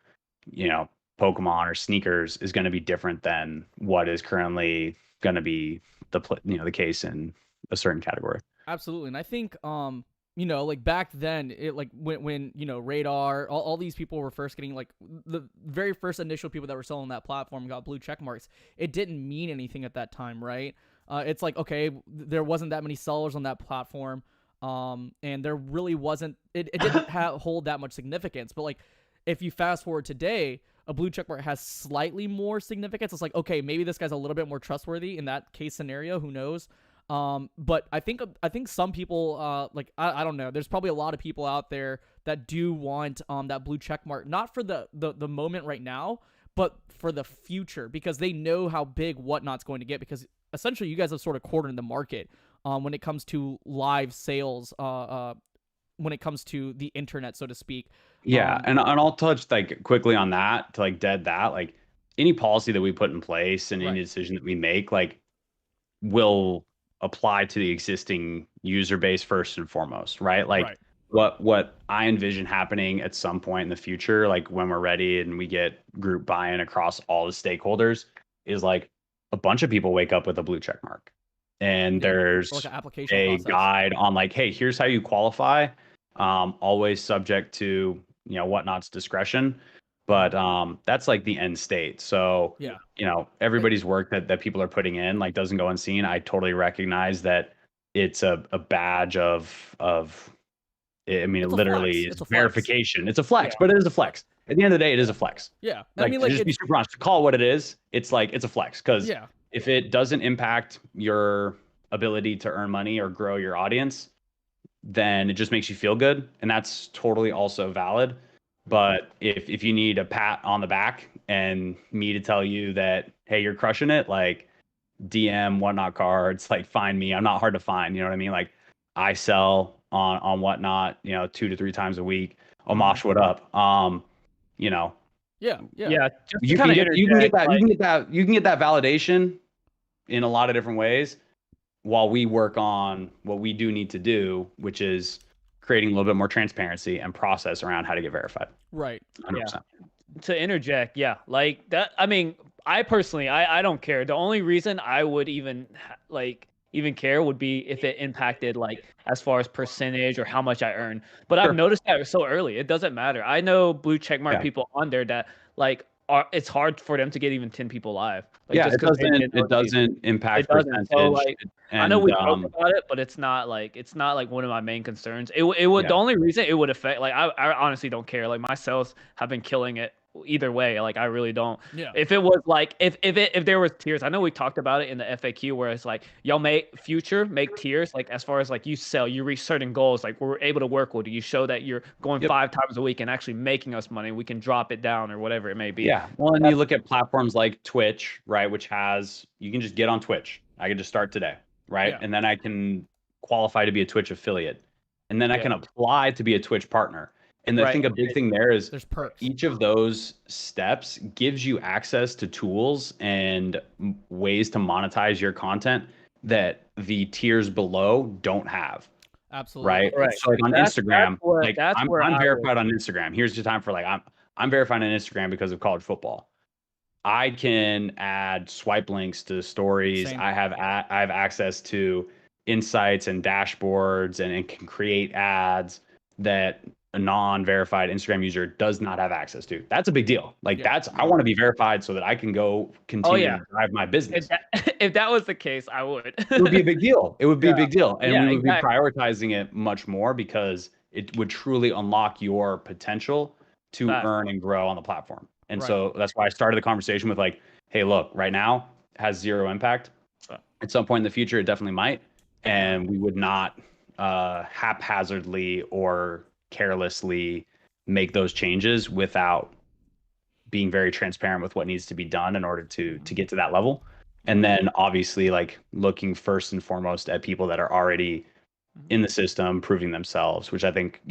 Pokemon or sneakers is going to be different than what is currently going to be the case in a certain category. Absolutely. And I think, like back then, it like when Radar, all these people were first getting like the very first initial people that were selling that platform got blue check marks. It didn't mean anything at that time, right? It's like, okay, there wasn't that many sellers on that platform, and there really wasn't. It didn't hold that much significance. But like, if you fast forward today, a blue check mark has slightly more significance. It's like, okay, maybe this guy's a little bit more trustworthy in that case scenario. Who knows? But I think some people, like, I don't know. There's probably a lot of people out there that do want that blue check mark, not for the moment right now, but for the future, because they know how big WhatNot's going to get, because essentially you guys have sort of cornered the market when it comes to live sales, when it comes to the internet, so to speak. Yeah. And I'll touch like quickly on that to like dead that, like any policy that we put in place and any decision that we make, like will apply to the existing user base first and foremost, right? Like what I envision happening at some point in the future, like when we're ready and we get group buy-in across all the stakeholders, is like a bunch of people wake up with a blue check mark. and there's like an application a process. guide on like, hey, here's how you qualify. Always subject to WhatNot's discretion, but that's like the end state. So Yeah. everybody's work that people are putting in like doesn't go unseen. I totally recognize that it's a badge of I mean, it It's a literally flex. is It's a flex. verification. It's a flex, Yeah. but it is a flex. At the end of the day, it is a flex. Yeah. Like, I mean, to like just be it's super honest, to call it what it is, it's like it's a flex. Because yeah. if it doesn't impact your ability to earn money or grow your audience, then it just makes you feel good, and that's totally also valid. But if you need a pat on the back and me to tell you that, hey, you're crushing it, like DM WhatNot cards, like find me. I'm not hard to find. You know what I mean? Like I sell on WhatNot, 2 to 3 times a week. Omosh, what up? Yeah. Yeah. Yeah, just to You kind can of get you can get interject, that you like, can get that you can get that validation in a lot of different ways while we work on what we do need to do, which is creating a little bit more transparency and process around how to get verified. Right. 100%. to interject, yeah, like that. I mean, I personally, I don't care. The only reason I would even even care would be if it impacted like as far as percentage or how much I earn. But I've Sure. noticed that so early, it doesn't matter. I know blue checkmark Yeah. people on there that like it's hard for them to get even 10 people live. Like, Yeah, just it 'cause they doesn't didn't it know these. doesn't impact It doesn't. So percentage. like, I know And we joke about it, but it's not like one of my main concerns. It would Yeah. the only reason it would affect, like, I honestly don't care. Like, my sales have been killing it either way. Like, I really don't. Yeah. If it was like if there was tiers, I know we talked about it in the FAQ where it's like y'all make tiers, like as far as like you sell, you reach certain goals, like we're able to work with you. You show that you're going Yep. 5 times a week and actually making us money. We can drop it down or whatever it may be. Yeah. Well, and you look at platforms like Twitch, right, which has you can just get on Twitch. I can just start today, right? Yeah. And then I can qualify to be a Twitch affiliate. And then I Yeah. can apply to be a Twitch partner. And I Right. think a big thing there is There's perks. each of those steps gives you access to tools and ways to monetize your content that the tiers below don't have. Absolutely. Right. So like on Instagram, like that's I'm where I verified on Instagram. Here's the time for like I'm verified on Instagram because of college football. I can add swipe links to stories. Same. I have access to insights and dashboards and can create ads that a non-verified Instagram user does not have access to. That's a big deal. Like Yeah. I want to be verified so that I can go continue yeah. to drive my business. If that was the case, I would. It would be a big deal. It would be a Yeah. big deal. And Yeah, we would exactly. be prioritizing it much more because it would truly unlock your potential to Facts. earn and grow on the platform. And Right. so that's why I started the conversation with like, hey, look, right now it has zero impact. At some point in the future, it definitely might. And we would not haphazardly or carelessly make those changes without being very transparent with what needs to be done in order to get to that level. And then obviously like looking first and foremost at people that are already in the system proving themselves, which I think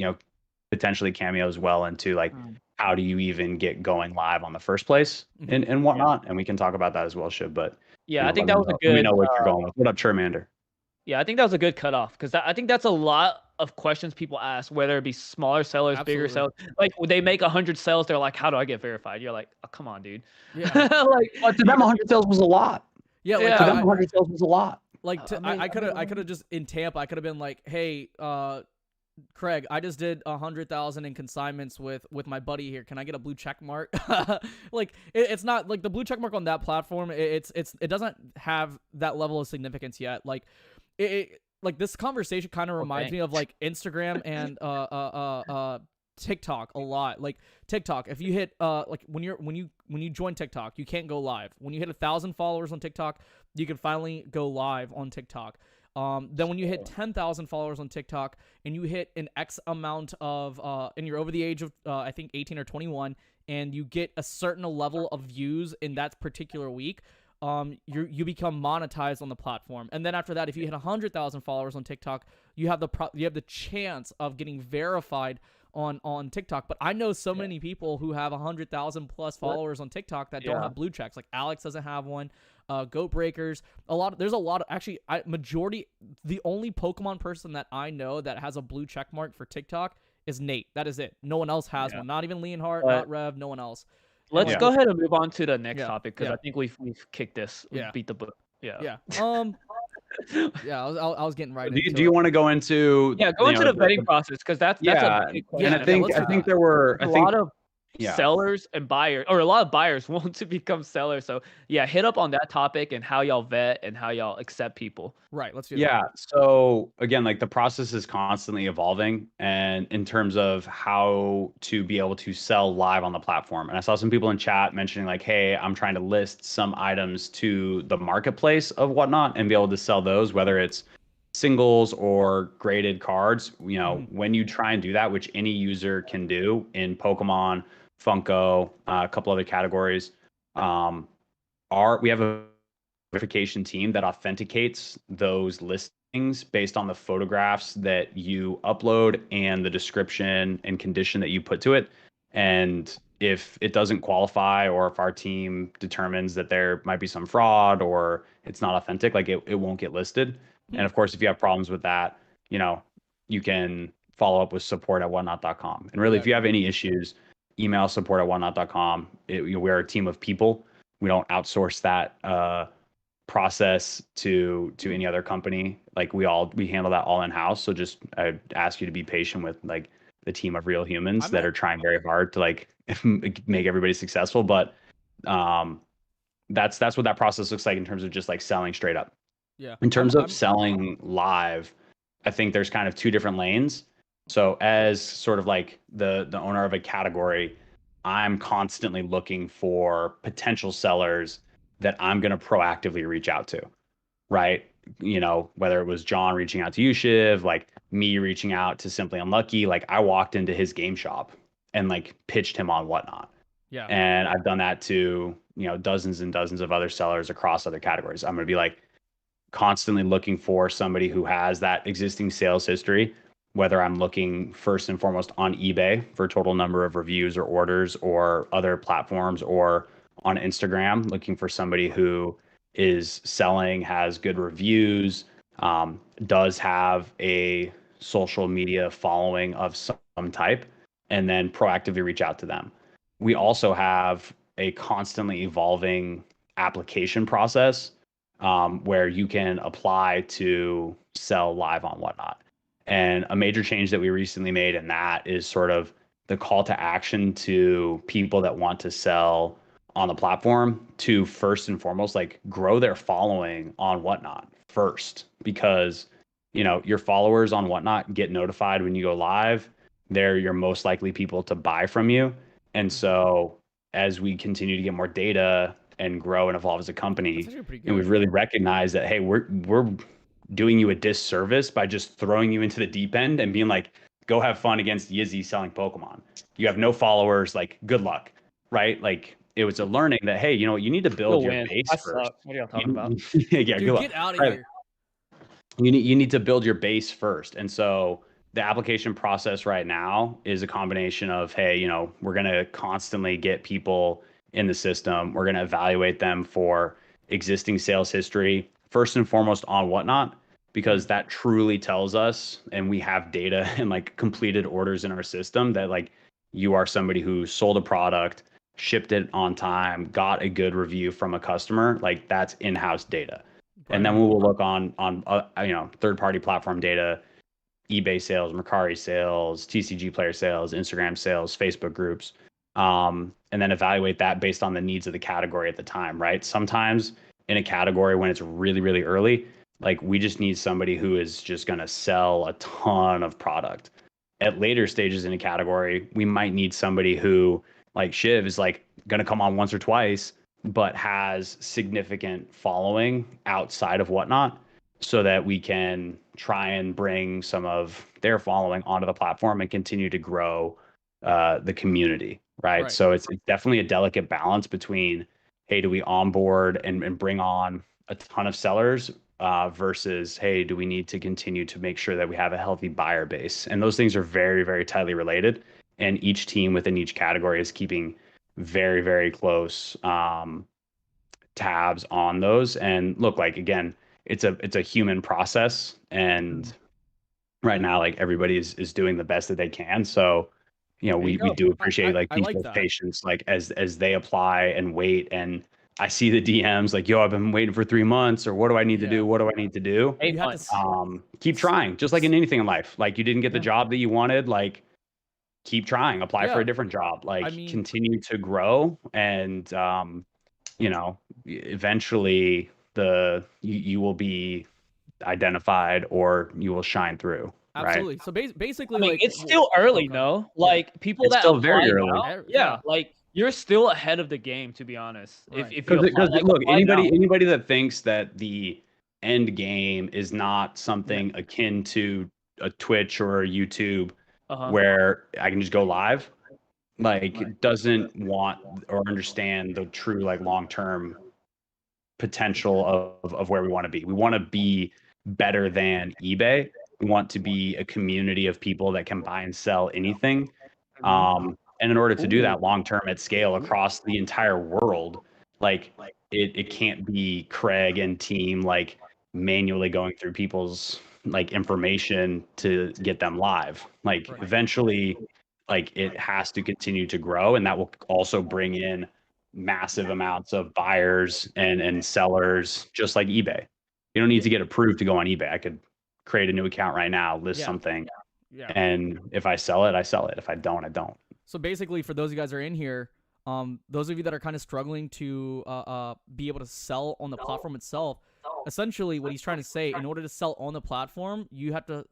potentially cameos well into like how do you even get going live on the first place and whatnot. And we can talk about that as well, Shib. But Yeah, I think let that me was a know- let me good. know what you're going with. What up, Charmander? Yeah, I think that was a good cutoff because I think that's a lot of questions people ask, whether it be smaller sellers, bigger sellers. Absolutely. Like when they make 100 sales, they're like, "How do I get verified?" You're like, "Oh, come on, dude." Yeah. Like, But to them, 100 sales was a lot. Yeah. Like Yeah. To them, I, 100 sales was a lot. like to, I mean, I could have just in Tampa. I could have been like, hey, Craig, I just did 100,000 in consignments with my buddy here. Can I get a blue check mark? Like it's not like the blue check mark on that platform. It doesn't have that level of significance yet. Like like this conversation kind of reminds me of like Instagram and TikTok a lot. Like TikTok, if you hit like when you join TikTok, you can't go live. When you hit 1,000 followers on TikTok, you can finally go live on TikTok. Then when you hit 10,000 followers on TikTok and you hit an X amount of and you're over the age of I think 18 or 21 and you get a certain level of views in that particular week, you become monetized on the platform. And then after that, if you hit 100,000 followers on TikTok, you have the chance of getting verified on TikTok. But I know so many people who have 100,000 plus followers on TikTok that don't have blue checks. Like Alex doesn't have one. Goat Breakers, there's a lot of actually the only Pokemon person that I know that has a blue check mark for TikTok is Nate. That is it. No one else has one. Not even Leonhardt, not Rev, no one else. Let's go ahead and move on to the next Yeah. topic because I think we've kicked this. We Yeah. beat the book. Yeah. Yeah. Yeah, I was getting right Do into you it. want to go into Yeah, go into the vetting process because that's a big and question. Yeah, let's I do think that. there were A lot of yeah. sellers and buyers, or a lot of buyers want to become sellers. So yeah, hit up on that topic and how y'all vet and how y'all accept people. Right, let's do that. Yeah. So again, like the process is constantly evolving and in terms of how to be able to sell live on the platform. And I saw some people in chat mentioning like, hey, I'm trying to list some items to the marketplace of Whatnot and be able to sell those, whether it's singles or graded cards. You know, when you try and do that, which any user can do in Pokemon, Funko, a couple other categories, we have a verification team that authenticates those listings based on the photographs that you upload and the description and condition that you put to it. And if it doesn't qualify, or if our team determines that there might be some fraud or it's not authentic, like it won't get listed. And of course, if you have problems with that, you know, you can follow up with support@whatnot.com. And really, Yeah. if you have any issues, email support@whatnot.com. We're a team of people. We don't outsource that process to any other company. Like we handle that all in house. So just I ask you to be patient with like the team of real humans that are trying very hard to like make everybody successful. But that's what that process looks like in terms of just like selling straight up. Yeah. In terms of selling live, I think there's kind of two different lanes. So as sort of like the owner of a category, I'm constantly looking for potential sellers that I'm going to proactively reach out to, right? You know, whether it was John reaching out to you, Shiv, like me reaching out to Simply Unlucky, like I walked into his game shop and like pitched him on Whatnot. Yeah. And I've done that to, you know, dozens and dozens of other sellers across other categories. I'm going to be like constantly looking for somebody who has that existing sales history, whether I'm looking first and foremost on eBay for total number of reviews or orders or other platforms, or on Instagram, looking for somebody who is selling, has good reviews, does have a social media following of some type, and then proactively reach out to them. We also have a constantly evolving application process where you can apply to sell live on Whatnot. And a major change that we recently made in that is sort of the call to action to people that want to sell on the platform to first and foremost like grow their following on Whatnot first, because you know your followers on Whatnot get notified when you go live. They're your most likely people to buy from you. And so as we continue to get more data and grow and evolve as a company, and we've really recognized that, hey, we're doing you a disservice by just throwing you into the deep end and being like, go have fun against Yizzy selling Pokemon. You have no followers, like good luck, right? Like it was a learning that, hey, you know, you need to build your base I first. suck. What are y'all talking about? Yeah, Dude, good luck. get out of Right. here. You need to build your base first. And so the application process right now is a combination of, hey, you know, we're going to constantly get people in the system. We're going to evaluate them for existing sales history, first and foremost on Whatnot, because that truly tells us, and we have data and like completed orders in our system that like you are somebody who sold a product, shipped it on time, got a good review from a customer. Like that's in-house data. And then we will look on you know, third-party platform data, eBay sales, Mercari sales, TCG player sales, Instagram sales, Facebook groups, and then evaluate that based on the needs of the category at the time, right? Sometimes in a category when it's really, really early, like we just need somebody who is just going to sell a ton of product. At later stages in a category, we might need somebody who, like Shiv, is like going to come on once or twice, but has significant following outside of Whatnot, so that we can try and bring some of their following onto the platform and continue to grow the community, right? So it's definitely a delicate balance between, hey, do we onboard and bring on a ton of sellers versus, hey, do we need to continue to make sure that we have a healthy buyer base? And those things are very, very tightly related. And each team within each category is keeping very, very close tabs on those. And look, like again, it's a human process, and right now like everybody is doing the best that they can. So you know, we do appreciate like people's patience, like as they apply and wait. And I see the DMs like, yo, I've been waiting for 3 months, or what do I need to do? What do I need to do? 8 You have months. to Keep trying, just like in anything in life. Like you didn't get the job that you wanted, like keep trying, apply for a different job, like I mean, continue to grow, and you know, eventually you will be identified or you will shine through, right? absolutely. So basically, I mean, like it's still early, okay. no? Yeah. Like people It's that still very apply early. now, yeah, like you're still ahead of the game, to be honest. Right. If you apply, Because like, look, apply now. anybody that thinks that the end game is not something akin to a Twitch or a YouTube where I can just go live, like doesn't want or understand the true like long-term potential of where we want to be. We want to be better than eBay. We want to be a community of people that can buy and sell anything. And in order to do that long term at scale across the entire world, like it can't be Craig and team like manually going through people's like information to get them live. Like eventually, like it has to continue to grow, and that will also bring in massive amounts of buyers and sellers, just like eBay. You don't need to get approved to go on eBay. I could create a new account right now, list something, and if I sell it, I sell it. If I don't, I don't. So basically, for those of you guys that are in here, those of you that are kind of struggling to be able to sell on the platform itself, essentially what he's trying to say, in order to sell on the platform, you have to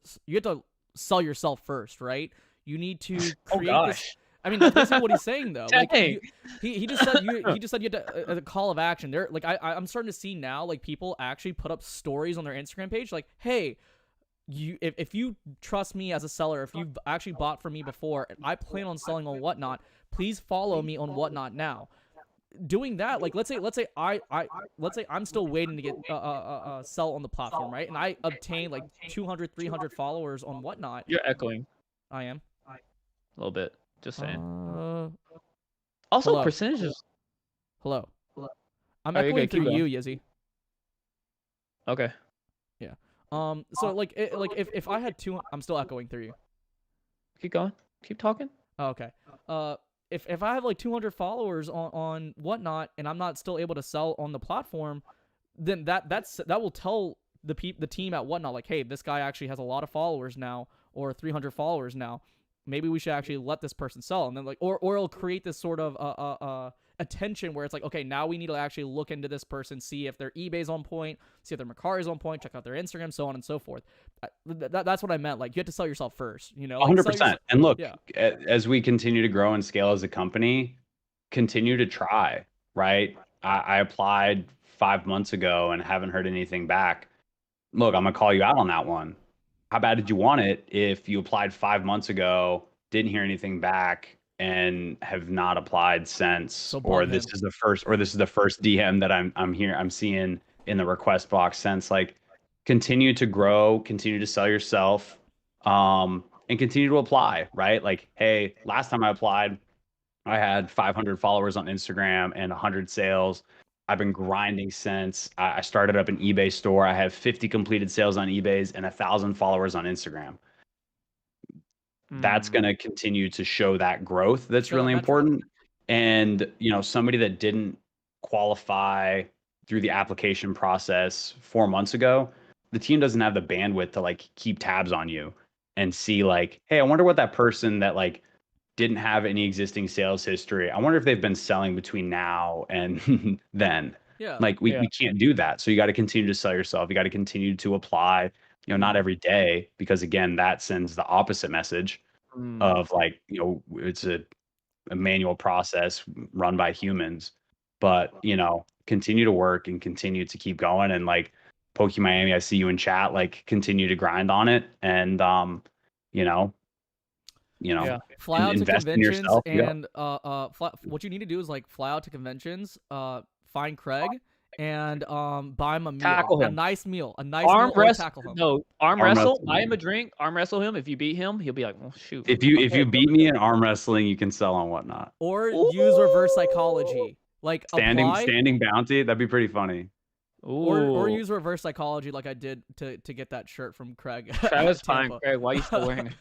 sell yourself first, right? You need to create this. I mean, that's basically what he's saying, though. Like he just said he just said you had to, a call of action. There, like I'm starting to see now, like people actually put up stories on their Instagram page, like, hey, if you trust me as a seller, if you've actually bought from me before, and I plan on selling on WhatNot, please follow me on WhatNot now. Doing that, like let's say I'm still waiting to get sell on the platform, right? And I obtain like 200, 300 followers on WhatNot. You're echoing. I am a little bit. Just saying. Also, hello. Percentages. Hello. I'm echoing through you, Yizzy. Okay. Yeah. So like if I had I'm still echoing through you. Keep going. Keep talking. Oh, okay. If I have like 200 followers on WhatNot and I'm not still able to sell on the platform, then that will tell the team at WhatNot, like, hey, this guy actually has a lot of followers now, or 300 followers now. Maybe we should actually let this person sell. And then like or it'll create this sort of attention where it's like, okay, now we need to actually look into this person, see if their eBay's on point, see if their Mercari's on point, check out their Instagram, so on and so forth. That's what I meant. Like, you have to sell yourself first, you know? Like, 100%. And look, as we continue to grow and scale as a company, continue to try, right? I applied 5 months ago and haven't heard anything back. Look, I'm going to call you out on that one. How bad did you want it if you applied 5 months ago, didn't hear anything back, and have not applied since? So or this is the first DM that I'm seeing in the request box since. Like, continue to grow, continue to sell yourself, and continue to apply, right? Like, hey, last time I applied, I had 500 followers on Instagram and 100 sales. I've been grinding since. I started up an eBay store. I have 50 completed sales on eBay's and 1,000 followers on Instagram. That's going to continue to show that growth. That's really important. And, you know, somebody that didn't qualify through the application process 4 months ago, the team doesn't have the bandwidth to like keep tabs on you and see like, hey, I wonder what that person that like didn't have any existing sales history, I wonder if they've been selling between now and then. Like we can't do that. So you got to continue to sell yourself. You got to continue to apply, you know, not every day, because again, that sends the opposite message of like, you know, it's a manual process run by humans. But, you know, continue to work and continue to keep going. And like Pokey Miami, I see you in chat, like continue to grind on it. And fly out to conventions yourself, and what you need to do is like fly out to conventions, find Craig and buy him a meal, tackle him. a nice meal, arm wrestle. Tackle him. No, arm wrestle. Buy him a drink. Arm wrestle him. If you beat him, he'll be like, "Oh shoot." If you beat me in arm wrestling, you can sell on WhatNot. Or use reverse psychology, like standing bounty. That'd be pretty funny. Or use reverse psychology like I did to get that shirt from Craig. Travis, fine, Craig. Why are you still wearing it?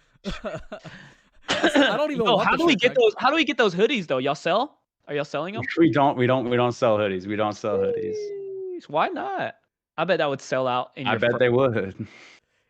I don't even. How do we get those hoodies though? Y'all sell? Are y'all selling them? We don't sell hoodies. We don't sell hoodies. Jeez, why not? I bet that would sell out in I your bet they would.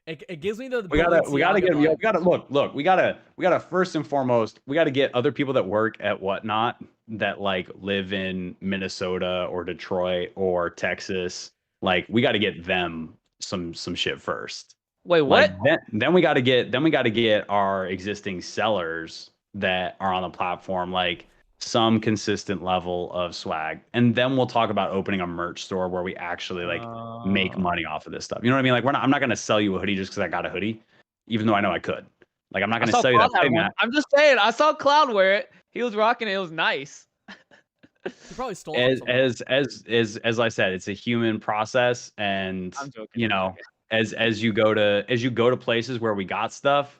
It gives me the We gotta get Balenciaga we gotta look. We gotta first and foremost, we gotta get other people that work at WhatNot that like live in Minnesota or Detroit or Texas. Like we gotta get them some shit first. Wait, Like what? then we gotta get our existing sellers that are on the platform like some consistent level of swag. And then we'll talk about opening a merch store where we actually like make money off of this stuff. You know what I mean? Like I'm not gonna sell you a hoodie just because I got a hoodie, even though I know I could. Like I'm not I gonna saw sell you that. Cloud had Hey, one. man, I'm just saying, I saw Cloud wear it. He was rocking it. It was nice. He probably stole it from as I said, it's a human process, and I'm joking. you know, as you go to places where we got stuff,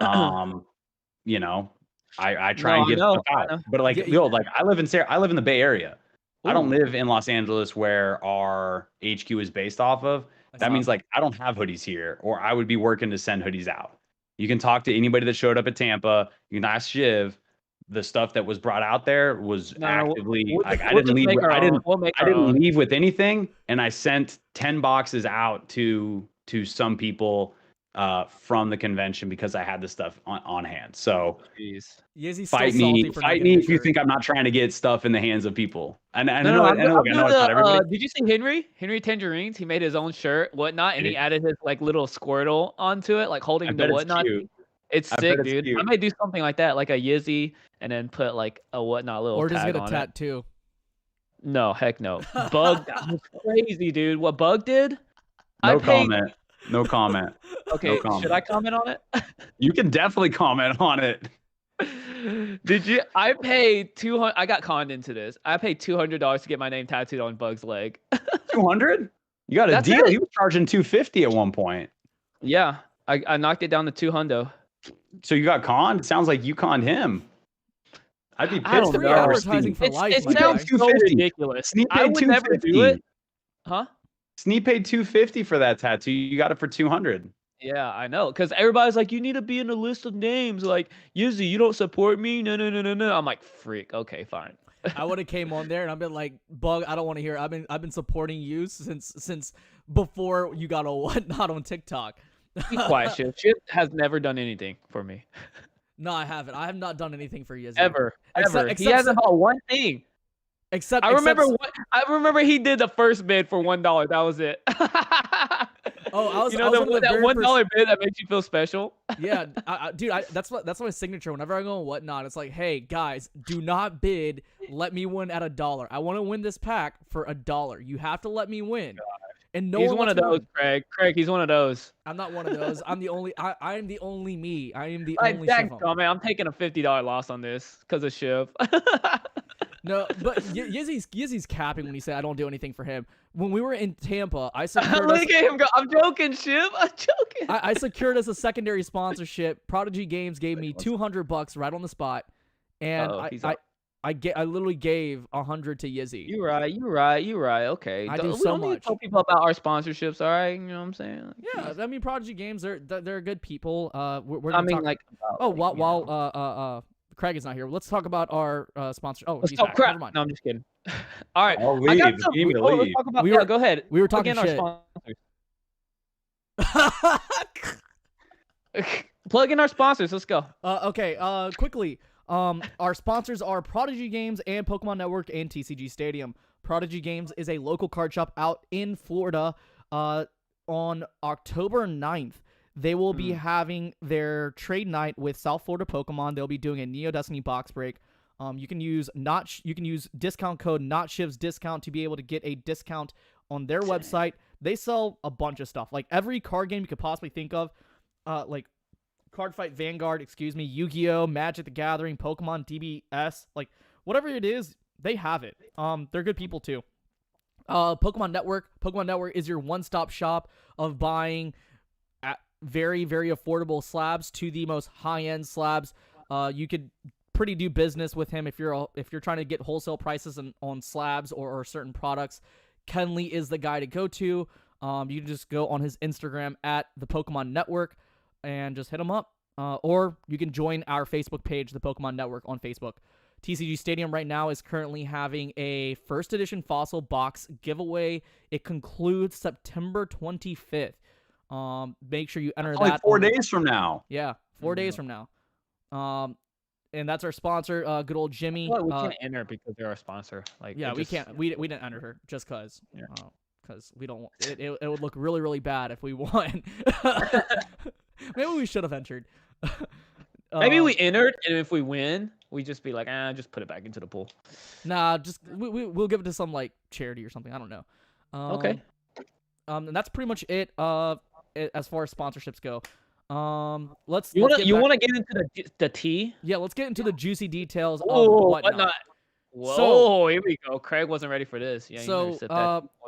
you know, I try and give stuff out. But like, like I live in the Bay Area. I don't live in Los Angeles where our HQ is based off of. That means like I don't have hoodies here, or I would be working to send hoodies out. You can talk to anybody that showed up at Tampa. You can ask Shiv. The stuff that was brought out there was actively like I didn't leave with anything, and I sent 10 boxes out to some people from the convention because I had the stuff on hand. So fight me if you think I'm not trying to get stuff in the hands of people. And I know it's not everybody. Did you see Henry Tangerines? He made his own shirt, WhatNot, and he added his like little Squirtle onto it, like holding the WhatNot. It's sick, dude. I might do something like that, like a Yizzy, and then put like a WhatNot little. Or just tag get a on tattoo. It. No, heck no. Bug, that was crazy, dude. What Bug did? No comment. Okay, no comment. Should I comment on it? You can definitely comment on it. Did you? I paid 200. I got conned into this. I paid $200 to get my name tattooed on Bug's leg. 200? You got a deal. He was charging 250 at one point. Yeah, I knocked it down to 200. So you got conned? It sounds like you conned him. I'd be pissed if advertising for life. It sounds so ridiculous. I would never do it. Huh? Sneak paid 250 for that tattoo. You got it for 200. Yeah, I know. Because everybody's like, you need to be in a list of names. Like, Yizzy, you don't support me? No. I'm like, freak. Okay, fine. I would have came on there and I've been like, Bug, I don't want to hear. I've been supporting you since before you got a WhatNot on TikTok. Be quiet, Ship has never done anything for me. No, I haven't. I have not done anything for Yizzy. Ever. He hasn't bought one thing. I remember he did the first bid for $1. That was it. I was that $1 bid that makes you feel special. Yeah, dude, that's my signature. Whenever I go on WhatNot, it's like, hey guys, do not bid. Let me win at $1. I want to win this pack for $1. You have to let me win. And he's one of those, Craig. He's one of those. I'm not one of those. I'm the only. I am the only me. I am the only. Man, I'm taking a $50 loss on this because of Shiv. No, but Yizzy's capping when he said I don't do anything for him. When we were in Tampa, I secured. Look at him go. I'm joking, Shiv. I'm joking. I secured as a secondary sponsorship. Prodigy Games gave me $200 right on the spot, and I literally gave 100 to Yizzy. You're right. Okay. I do so much. Need to tell people about our sponsorships, all right? You know what I'm saying? Like, yeah, I mean, Prodigy Games, they're good people. While Craig is not here, let's talk about our sponsor. Oh, he's back. Never mind. No, I'm just kidding. All right. I'll leave. Let's talk about, go ahead. We were talking shit. Our sponsors. Plug in our sponsors. Let's go. Okay. Quickly. Our sponsors are Prodigy Games and Pokemon Network and TCG Stadium. Prodigy Games is a local card shop out in Florida. On October 9th, they will be having their trade night with South Florida Pokemon. They'll be doing a Neo Destiny box break. You can use discount code NotShivs discount to be able to get a discount on their website. They sell a bunch of stuff, like every card game you could possibly think of, like Cardfight Vanguard, Yu-Gi-Oh, Magic the Gathering, Pokemon DBS, like whatever it is, they have it. They're good people too. Pokemon Network is your one-stop shop of buying at very, very affordable slabs to the most high-end slabs. You could pretty do business with him if you're trying to get wholesale prices on slabs or certain products. Kenley is the guy to go to. You can just go on his Instagram at the Pokemon Network and just hit him up. Or you can join our Facebook page, the Pokemon Network on Facebook. TCG Stadium right now is currently having a first edition Fossil box giveaway. It concludes September 25th. Make sure you enter That's that. like 4 days from now. Yeah, 4 days from now. And that's our sponsor, good old Jimmy. Well, we can't enter because they're our sponsor. Like, yeah, we can't. We didn't enter her just cause. Yeah. Because we don't. It would look really, really bad if we won. Maybe we should have entered. Maybe we entered, and if we win, we just be like, just put it back into the pool. Nah, just we'll give it to some like charity or something. I don't know. Okay. And that's pretty much it. As far as sponsorships go. You want to get into the tea? Yeah, let's get into the juicy details of WhatNot. Whoa, here we go. Craig wasn't ready for this. Yeah. So,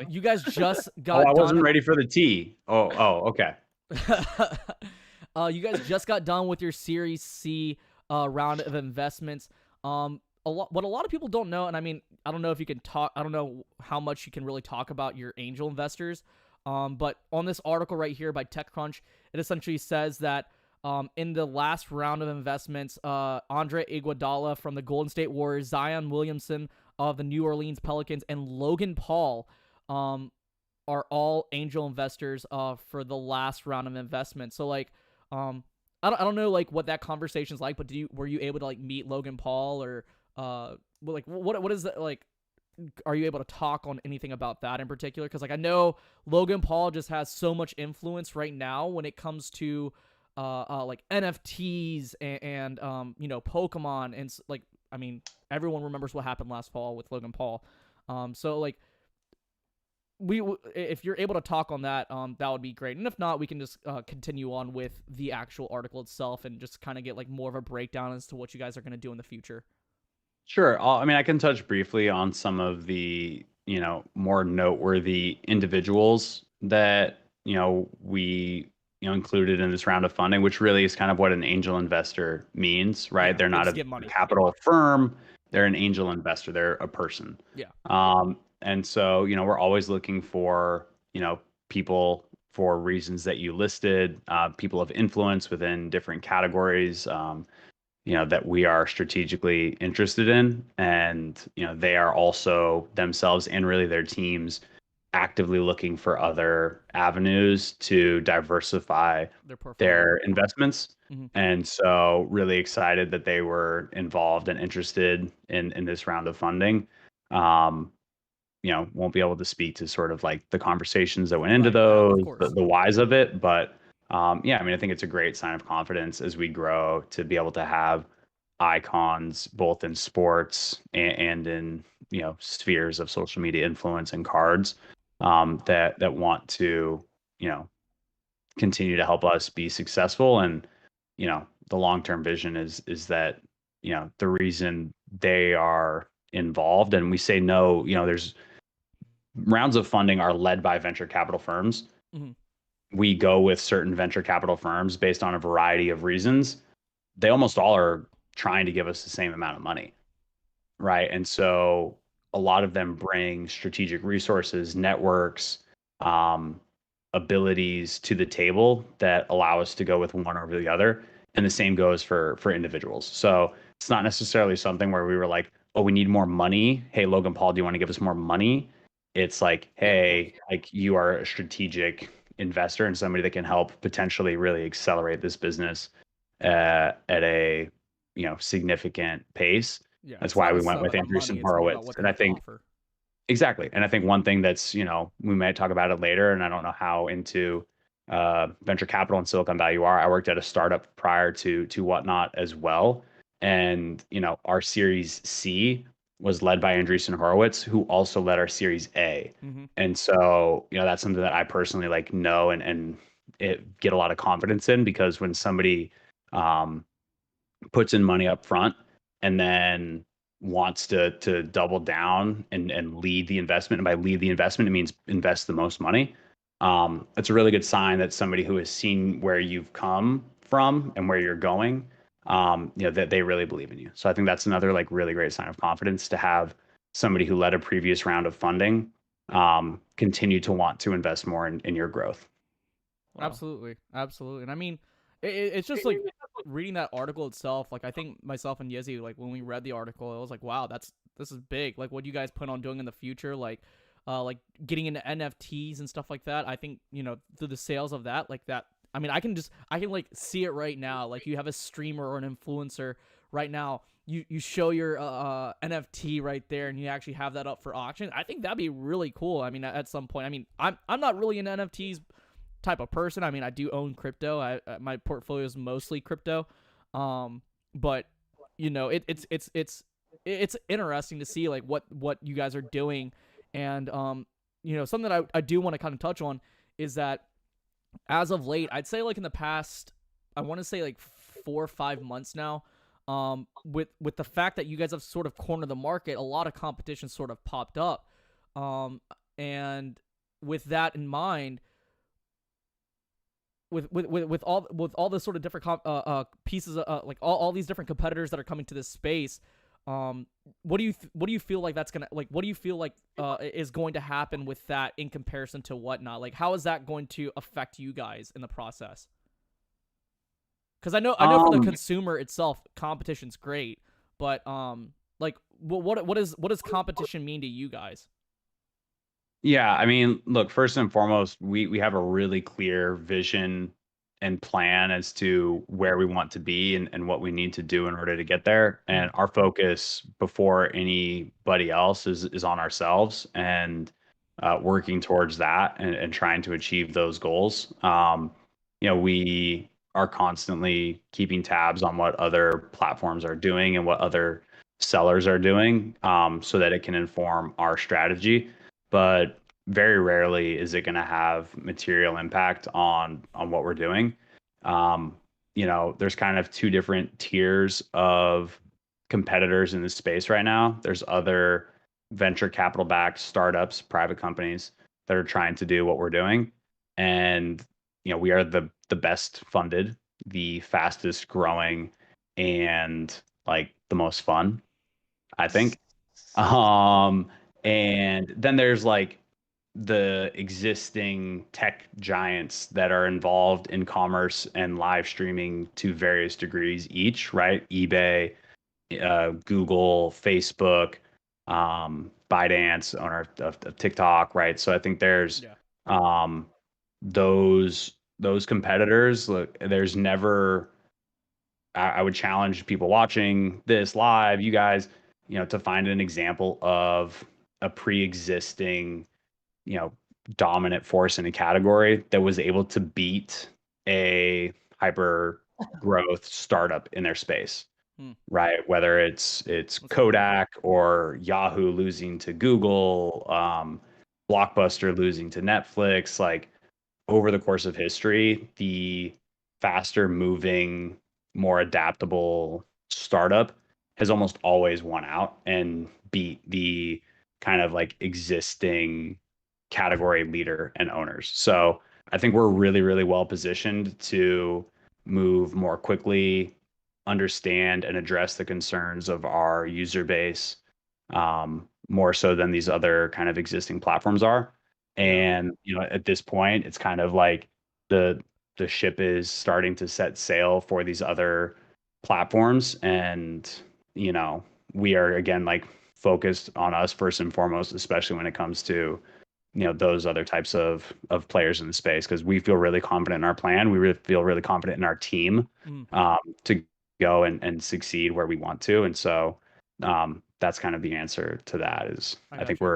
you guys just got. I wasn't ready for the tea. Oh, okay. You guys just got done with your Series C round of investments. What a lot of people don't know, and I mean, I don't know if you can talk. I don't know how much you can really talk about your angel investors. But on this article right here by TechCrunch, it essentially says that in the last round of investments, Andre Iguodala from the Golden State Warriors, Zion Williamson of the New Orleans Pelicans, and Logan Paul are all angel investors for the last round of investment. So like, I don't know like what that conversation's like, but were you able to like meet Logan Paul or like what is that like? Are you able to talk on anything about that in particular? Because like I know Logan Paul just has so much influence right now when it comes to like NFTs and you know, Pokemon, and like I mean everyone remembers what happened last fall with Logan Paul. So like if you're able to talk on that, that would be great. And if not, we can just continue on with the actual article itself and just kind of get like more of a breakdown as to what you guys are going to do in the future. Sure. I mean, I can touch briefly on some of the, more noteworthy individuals that, we, included in this round of funding, which really is kind of what an angel investor means, right? Yeah, they're not a capital firm. They're an angel investor. They're a person. Yeah. And so, we're always looking for, people for reasons that you listed, people of influence within different categories, that we are strategically interested in. And, they are also themselves and really their teams actively looking for other avenues to diversify their investments. Mm-hmm. And so really excited that they were involved and interested in this round of funding. Won't be able to speak to sort of like the conversations that went into those, the whys of it. But I mean, I think it's a great sign of confidence as we grow to be able to have icons both in sports and in, spheres of social media influence and cards that want to, continue to help us be successful. And, the long-term vision is that, the reason they are involved, and we say no, there's rounds of funding are led by venture capital firms. Mm-hmm. We go with certain venture capital firms based on a variety of reasons. They almost all are trying to give us the same amount of money, right? And so a lot of them bring strategic resources, networks, abilities to the table that allow us to go with one over the other. And the same goes for individuals. So it's not necessarily something where we were like, oh, we need more money. Hey, Logan Paul, do you want to give us more money? It's like, hey, like you are a strategic investor and somebody that can help potentially really accelerate this business at a significant pace. Yeah, that's why we went with Andreessen Horowitz. And I think exactly. And I think one thing that's, we might talk about it later, and I don't know how into venture capital and Silicon Valley you are. I worked at a startup prior to WhatNot as well. And, our Series C was led by Andreessen Horowitz, who also led our Series A. Mm-hmm. And so, that's something that I personally like know and get a lot of confidence in, because when somebody puts in money up front and then wants to double down and lead the investment, and by lead the investment, it means invest the most money. It's a really good sign that somebody who has seen where you've come from and where you're going, that they really believe in you. So I think that's another like really great sign of confidence to have somebody who led a previous round of funding continue to want to invest more in your growth. Wow. Absolutely. And I mean, it's just like reading that article itself, like I think myself and Yezi, like when we read the article, it was like, wow, this is big. Like what you guys plan on doing in the future, like getting into NFTs and stuff like that. I think, you know, through the sales of that, like that. I mean, I can like see it right now. Like you have a streamer or an influencer right now. You show your NFT right there, and you actually have that up for auction. I think that'd be really cool. I mean, at some point, I mean, I'm not really an NFTs type of person. I mean, I do own crypto. My portfolio is mostly crypto, but you know, it's interesting to see like what you guys are doing, and you know, something that I do want to kind of touch on is that as of late, I'd say like in the past, I want to say like 4 or 5 months now, with the fact that you guys have sort of cornered the market, a lot of competition sort of popped up, and with that in mind, with all the sort of different pieces, like all these different competitors that are coming to this space, what do you feel like that's gonna, like, what do you feel like is going to happen with that in comparison to WhatNot? Like, how is that going to affect you guys in the process? Because I know for the consumer itself, competition's great, but like what does competition mean to you guys? Yeah, I mean, look, first and foremost, we have a really clear vision and plan as to where we want to be and what we need to do in order to get there. And our focus before anybody else is on ourselves and working towards that and trying to achieve those goals. You know, we are constantly keeping tabs on what other platforms are doing and what other sellers are doing, so that it can inform our strategy. But very rarely is it going to have material impact on what we're doing. You know, there's kind of two different tiers of competitors in this space right now. There's other venture capital backed startups, private companies that are trying to do what we're doing. And, you know, we are the best funded, the fastest growing, and like the most fun, I think. And then there's like the existing tech giants that are involved in commerce and live streaming to various degrees each, right? eBay, Google, Facebook, ByteDance, owner of TikTok, right? So I think there's um, those competitors. Look, there's never. I would challenge people watching this live, you guys, you know, to find an example of a pre-existing, you know, dominant force in a category that was able to beat a hyper growth startup in their space, right? Whether it's Kodak or Yahoo losing to Google, Blockbuster losing to Netflix, like over the course of history, the faster moving, more adaptable startup has almost always won out and beat the kind of like existing category leader and owners. So I think we're really, really well positioned to move more quickly, understand and address the concerns of our user base, more so than these other kind of existing platforms are. And you know, at this point, it's kind of like the ship is starting to set sail for these other platforms, and you know, we are again like focused on us first and foremost, especially when it comes to, you know, those other types of players in the space, because we feel really confident in our plan. We really feel really confident in our team, to go and succeed where we want to. And so that's kind of the answer to that. Is I think we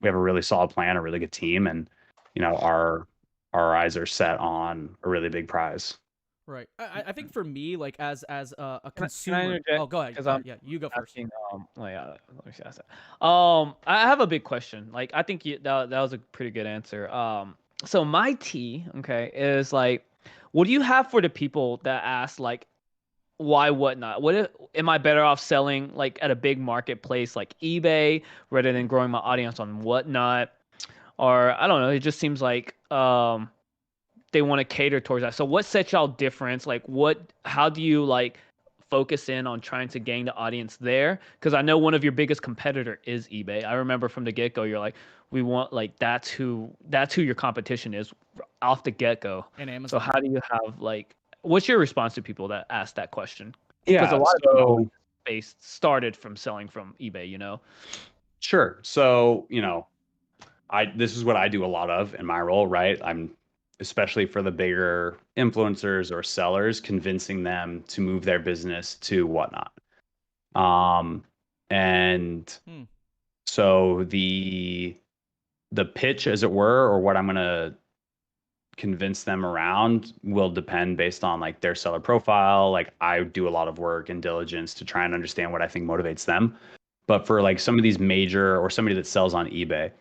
have a really solid plan, a really good team, and you know, our eyes are set on a really big prize. Right. I think for me, like as a Can I consumer. interject? Oh, go ahead. 'Cause I'm Yeah, you go first. asking, let me see. I have a big question. Like, I think that was a pretty good answer. So my T, okay, is like, what do you have for the people that ask like, why WhatNot? What if, am I better off selling like at a big marketplace like eBay rather than growing my audience on WhatNot? Or I don't know. It just seems like they want to cater towards that. So what sets y'all difference? Like how do you like focus in on trying to gain the audience there? Because I know one of your biggest competitor is eBay. I remember from the get-go, you're like, we want like that's who your competition is off the get-go. And Amazon. So how do you have like What's your response to people that ask that question? Because a Yeah. lot of people So base started from selling from eBay, you know? sure. So, this is what I do a lot of in my role, right? I'm especially for the bigger influencers or sellers, convincing them to move their business to Whatnot. And Hmm. so the pitch, as it were, or what I'm gonna convince them around will depend based on like their seller profile. Like I do a lot of work and diligence to try and understand what I think motivates them. But for like some of these major or somebody that sells on eBay,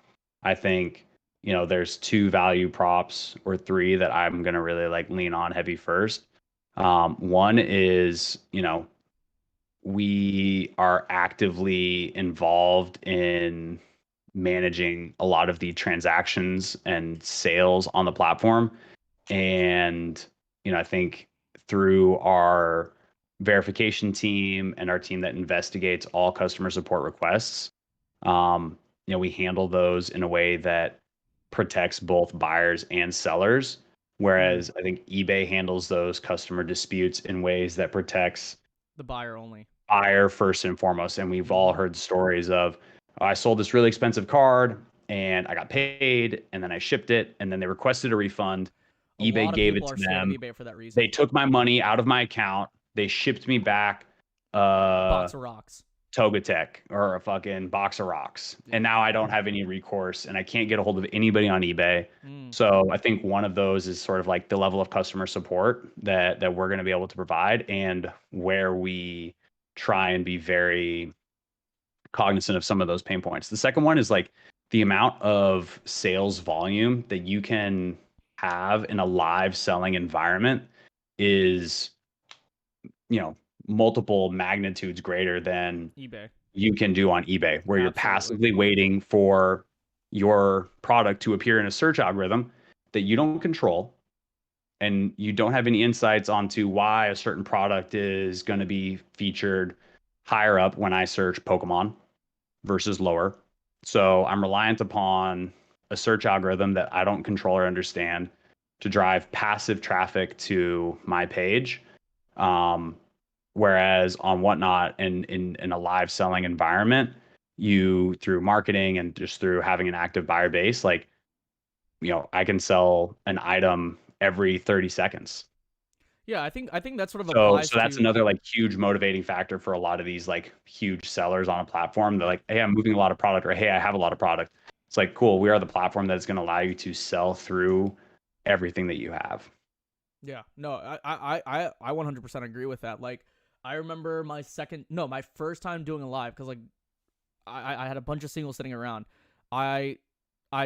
I think, there's two value props or three that I'm going to really like lean on heavy first. One is, we are actively involved in managing a lot of the transactions and sales on the platform. And, I think through our verification team and our team that investigates all customer support requests, we handle those in a way that protects both buyers and sellers. Whereas I think eBay handles those customer disputes in ways that protects The buyer only. buyer first and foremost. And we've all heard stories of, I sold this really expensive card and I got paid and then I shipped it and then they requested a refund. A eBay lot of gave it people are to scared of them. eBay for that reason. They took my money out of my account. They shipped me back Box of rocks. Togatech or a fucking box of rocks. Yeah. And now I don't have any recourse and I can't get a hold of anybody on eBay. Mm. So I think one of those is sort of like the level of customer support that we're going to be able to provide and where we try and be very cognizant of some of those pain points. The second one is like the amount of sales volume that you can have in a live selling environment is, multiple magnitudes greater than eBay. you can do on eBay, where you're Absolutely. passively waiting for your product to appear in a search algorithm that you don't control and you don't have any insights onto why a certain product is going to be featured higher up when I search Pokemon versus lower. So I'm reliant upon a search algorithm that I don't control or understand to drive passive traffic to my page. Whereas on Whatnot and in a live selling environment, you through marketing and just through having an active buyer base, like, I can sell an item every 30 seconds. Yeah, I think that sort of So applies that's to. another like huge motivating factor for a lot of these like huge sellers on a platform. They're like, hey, I'm moving a lot of product, or hey, I have a lot of product. It's like, cool, we are the platform that's going to allow you to sell through everything that you have. Yeah, no, I 100% agree with that. Like, I remember my first time doing a live because like I had a bunch of singles sitting around. I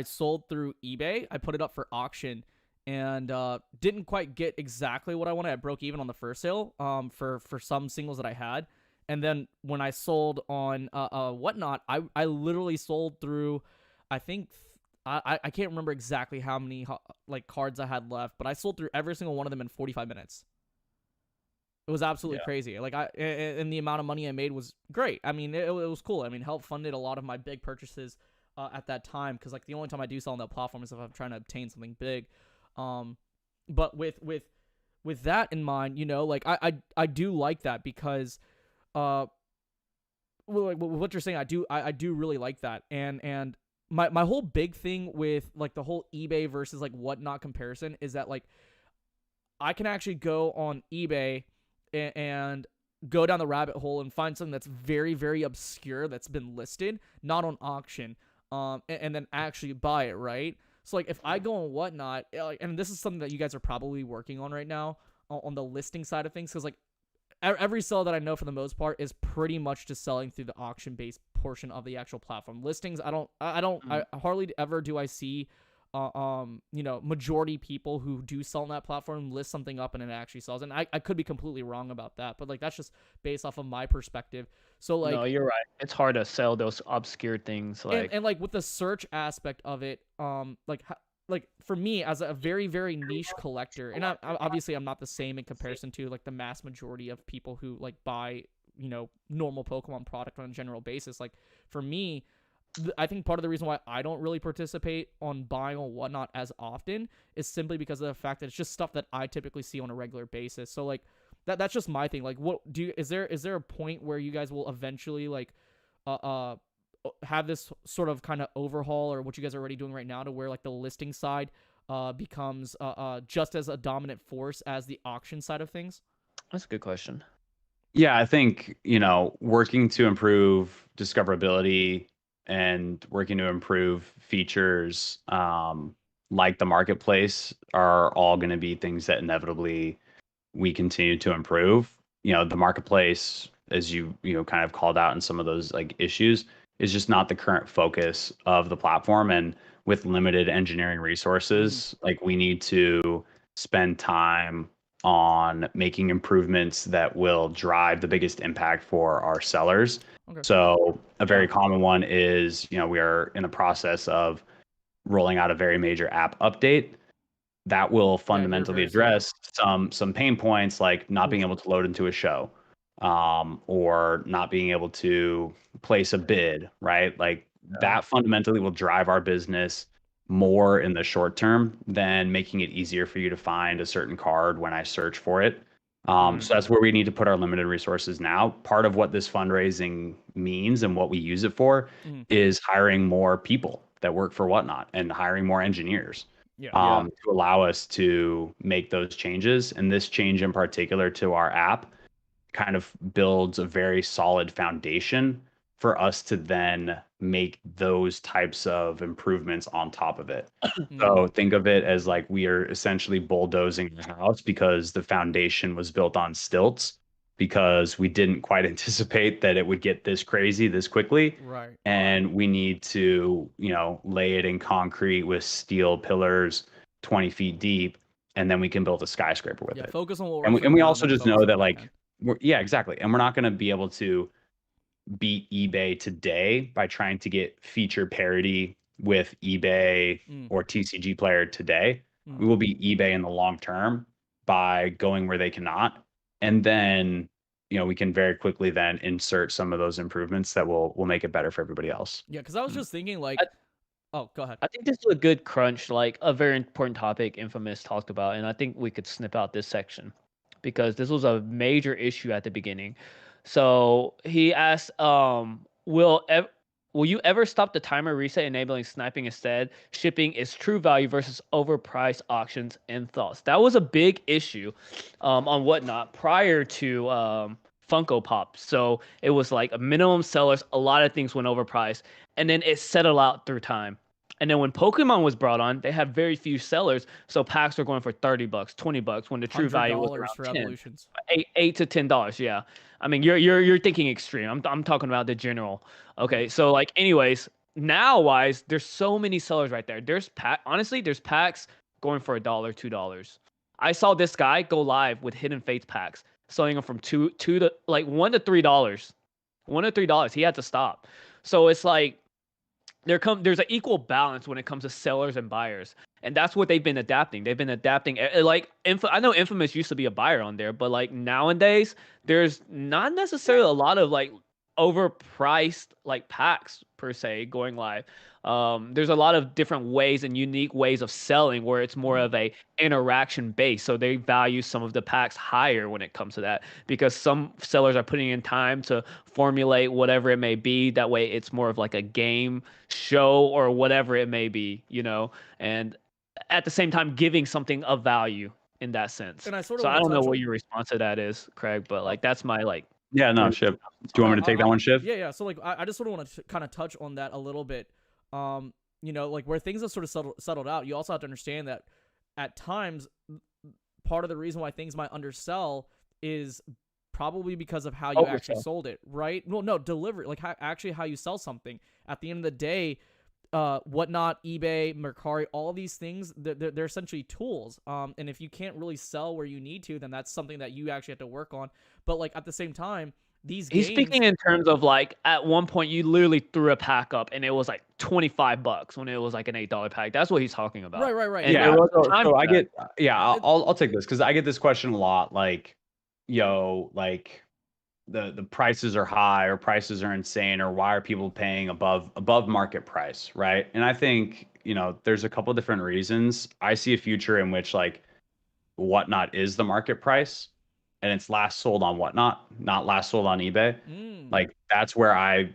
sold through eBay. I put it up for auction and didn't quite get exactly what I wanted. I broke even on the first sale for some singles that I had. And then when I sold on Whatnot, I literally sold through, I think I can't remember exactly how many like cards I had left, but I sold through every single one of them in 45 minutes. It was absolutely crazy. Like and the amount of money I made was great. I mean, it was cool. I mean, helped funded a lot of my big purchases at that time because like the only time I do sell on that platform is if I'm trying to obtain something big. But with that in mind, like I do like that because like what you're saying, I do really like that. And my whole big thing with like the whole eBay versus like Whatnot comparison is that like I can actually go on eBay and go down the rabbit hole and find something that's very, very obscure that's been listed, not on auction, and then actually buy it, right? So like if I go on Whatnot, and this is something that you guys are probably working on right now on the listing side of things, because like every seller that I know for the most part is pretty much just selling through the auction-based portion of the actual platform. Listings, I hardly ever do I see majority people who do sell on that platform list something up and it actually sells. And I could be completely wrong about that, but like that's just based off of my perspective. So like, No, you're right. It's hard to sell those obscure things like and like with the search aspect of it, like for me as a very, very niche collector, and obviously I'm not the same in comparison to like the mass majority of people who like buy normal Pokemon product on a general basis. Like for me, I think part of the reason why I don't really participate on buying on Whatnot as often is simply because of the fact that it's just stuff that I typically see on a regular basis. So like that's just my thing. Like, what do you, is there a point where you guys will eventually like have this sort of kind of overhaul, or what you guys are already doing right now, to where like the listing side becomes just as a dominant force as the auction side of things? That's a good question. Yeah, I think, working to improve discoverability and working to improve features, like the marketplace, are all going to be things that inevitably we continue to improve. The marketplace, as you kind of called out in some of those like issues, is just not the current focus of the platform. And with limited engineering resources, like, we need to spend time on making improvements that will drive the biggest impact for our sellers. Okay. So a very common one is, we are in the process of rolling out a very major app update that will fundamentally address some pain points, like not being able to load into a show, or not being able to place a bid, right? Like, that fundamentally will drive our business more in the short term than making it easier for you to find a certain card when I search for it. So that's where we need to put our limited resources now. Part of what this fundraising means and what we use it for is hiring more people that work for Whatnot and hiring more engineers to allow us to make those changes. And this change in particular to our app kind of builds a very solid foundation for us to then make those types of improvements on top of it. So think of it as like we are essentially bulldozing the house because the foundation was built on stilts, because we didn't quite anticipate that it would get this crazy this quickly. Right. And we need to, lay it in concrete with steel pillars 20 feet deep, and then we can build a skyscraper with it. Focus on what and we also just know that, like, exactly. And we're not going to be able to beat eBay today by trying to get feature parity with eBay or TCG Player today. We will beat eBay in the long term by going where they cannot. And then, we can very quickly then insert some of those improvements that will make it better for everybody else. Yeah, because I was just thinking, like, oh, go ahead. I think this is a good crunch, like a very important topic Infamous talked about, and I think we could snip out this section because this was a major issue at the beginning. So he asked, will you ever stop the timer reset enabling sniping instead? Shipping its true value versus overpriced auctions and thoughts. That was a big issue on Whatnot prior to Funko Pop. So it was like a minimum sellers, a lot of things went overpriced, and then it settled out through time. And then when Pokemon was brought on, they had very few sellers, so packs were going for $30, $20 when the true value was around for 10, evolutions. $8 to $10. Yeah, I mean you're thinking extreme. I'm talking about the general. Okay, so like anyways, now wise, there's so many sellers right there. There's packs going for $1, $2. I saw this guy go live with Hidden Fates packs, selling them from two to like $1 to $3, $1 to $3. He had to stop. So it's like there's an equal balance when it comes to sellers and buyers, and that's what they've been adapting. They've been adapting. Like I know Infamous used to be a buyer on there, but like nowadays there's not necessarily a lot of like overpriced like packs per se going live. There's a lot of different ways and unique ways of selling where it's more of a interaction base. So they value some of the packs higher when it comes to that, because some sellers are putting in time to formulate whatever it may be. That way it's more of like a game show or whatever it may be, and at the same time giving something of value in that sense. And I I don't know what your response to that is, Craig, but like that's my like. Yeah, no, Shiv. Do you want me to take that one, Shiv? Yeah. So like, I just sort of want to kind of touch on that a little bit. Like where things have sort of settled out, you also have to understand that at times, part of the reason why things might undersell is probably because of how you actually sold it, right? Well, no, delivery, like how you sell something. At the end of the day, Whatnot, eBay, Mercari, all these things, they're essentially tools. And if you can't really sell where you need to, then that's something that you actually have to work on. But like at the same time, these games... He's speaking in terms of like at one point you literally threw a pack up and it was like $25 when it was like an $8 pack. That's what he's talking about. Right. And yeah. So I get, I'll take this because I get this question a lot. Like, like the prices are high or prices are insane, or why are people paying above market price, right? And I think, there's a couple different reasons. I see a future in which like WhatNot is the market price, and it's last sold on WhatNot, not last sold on eBay. Like that's where I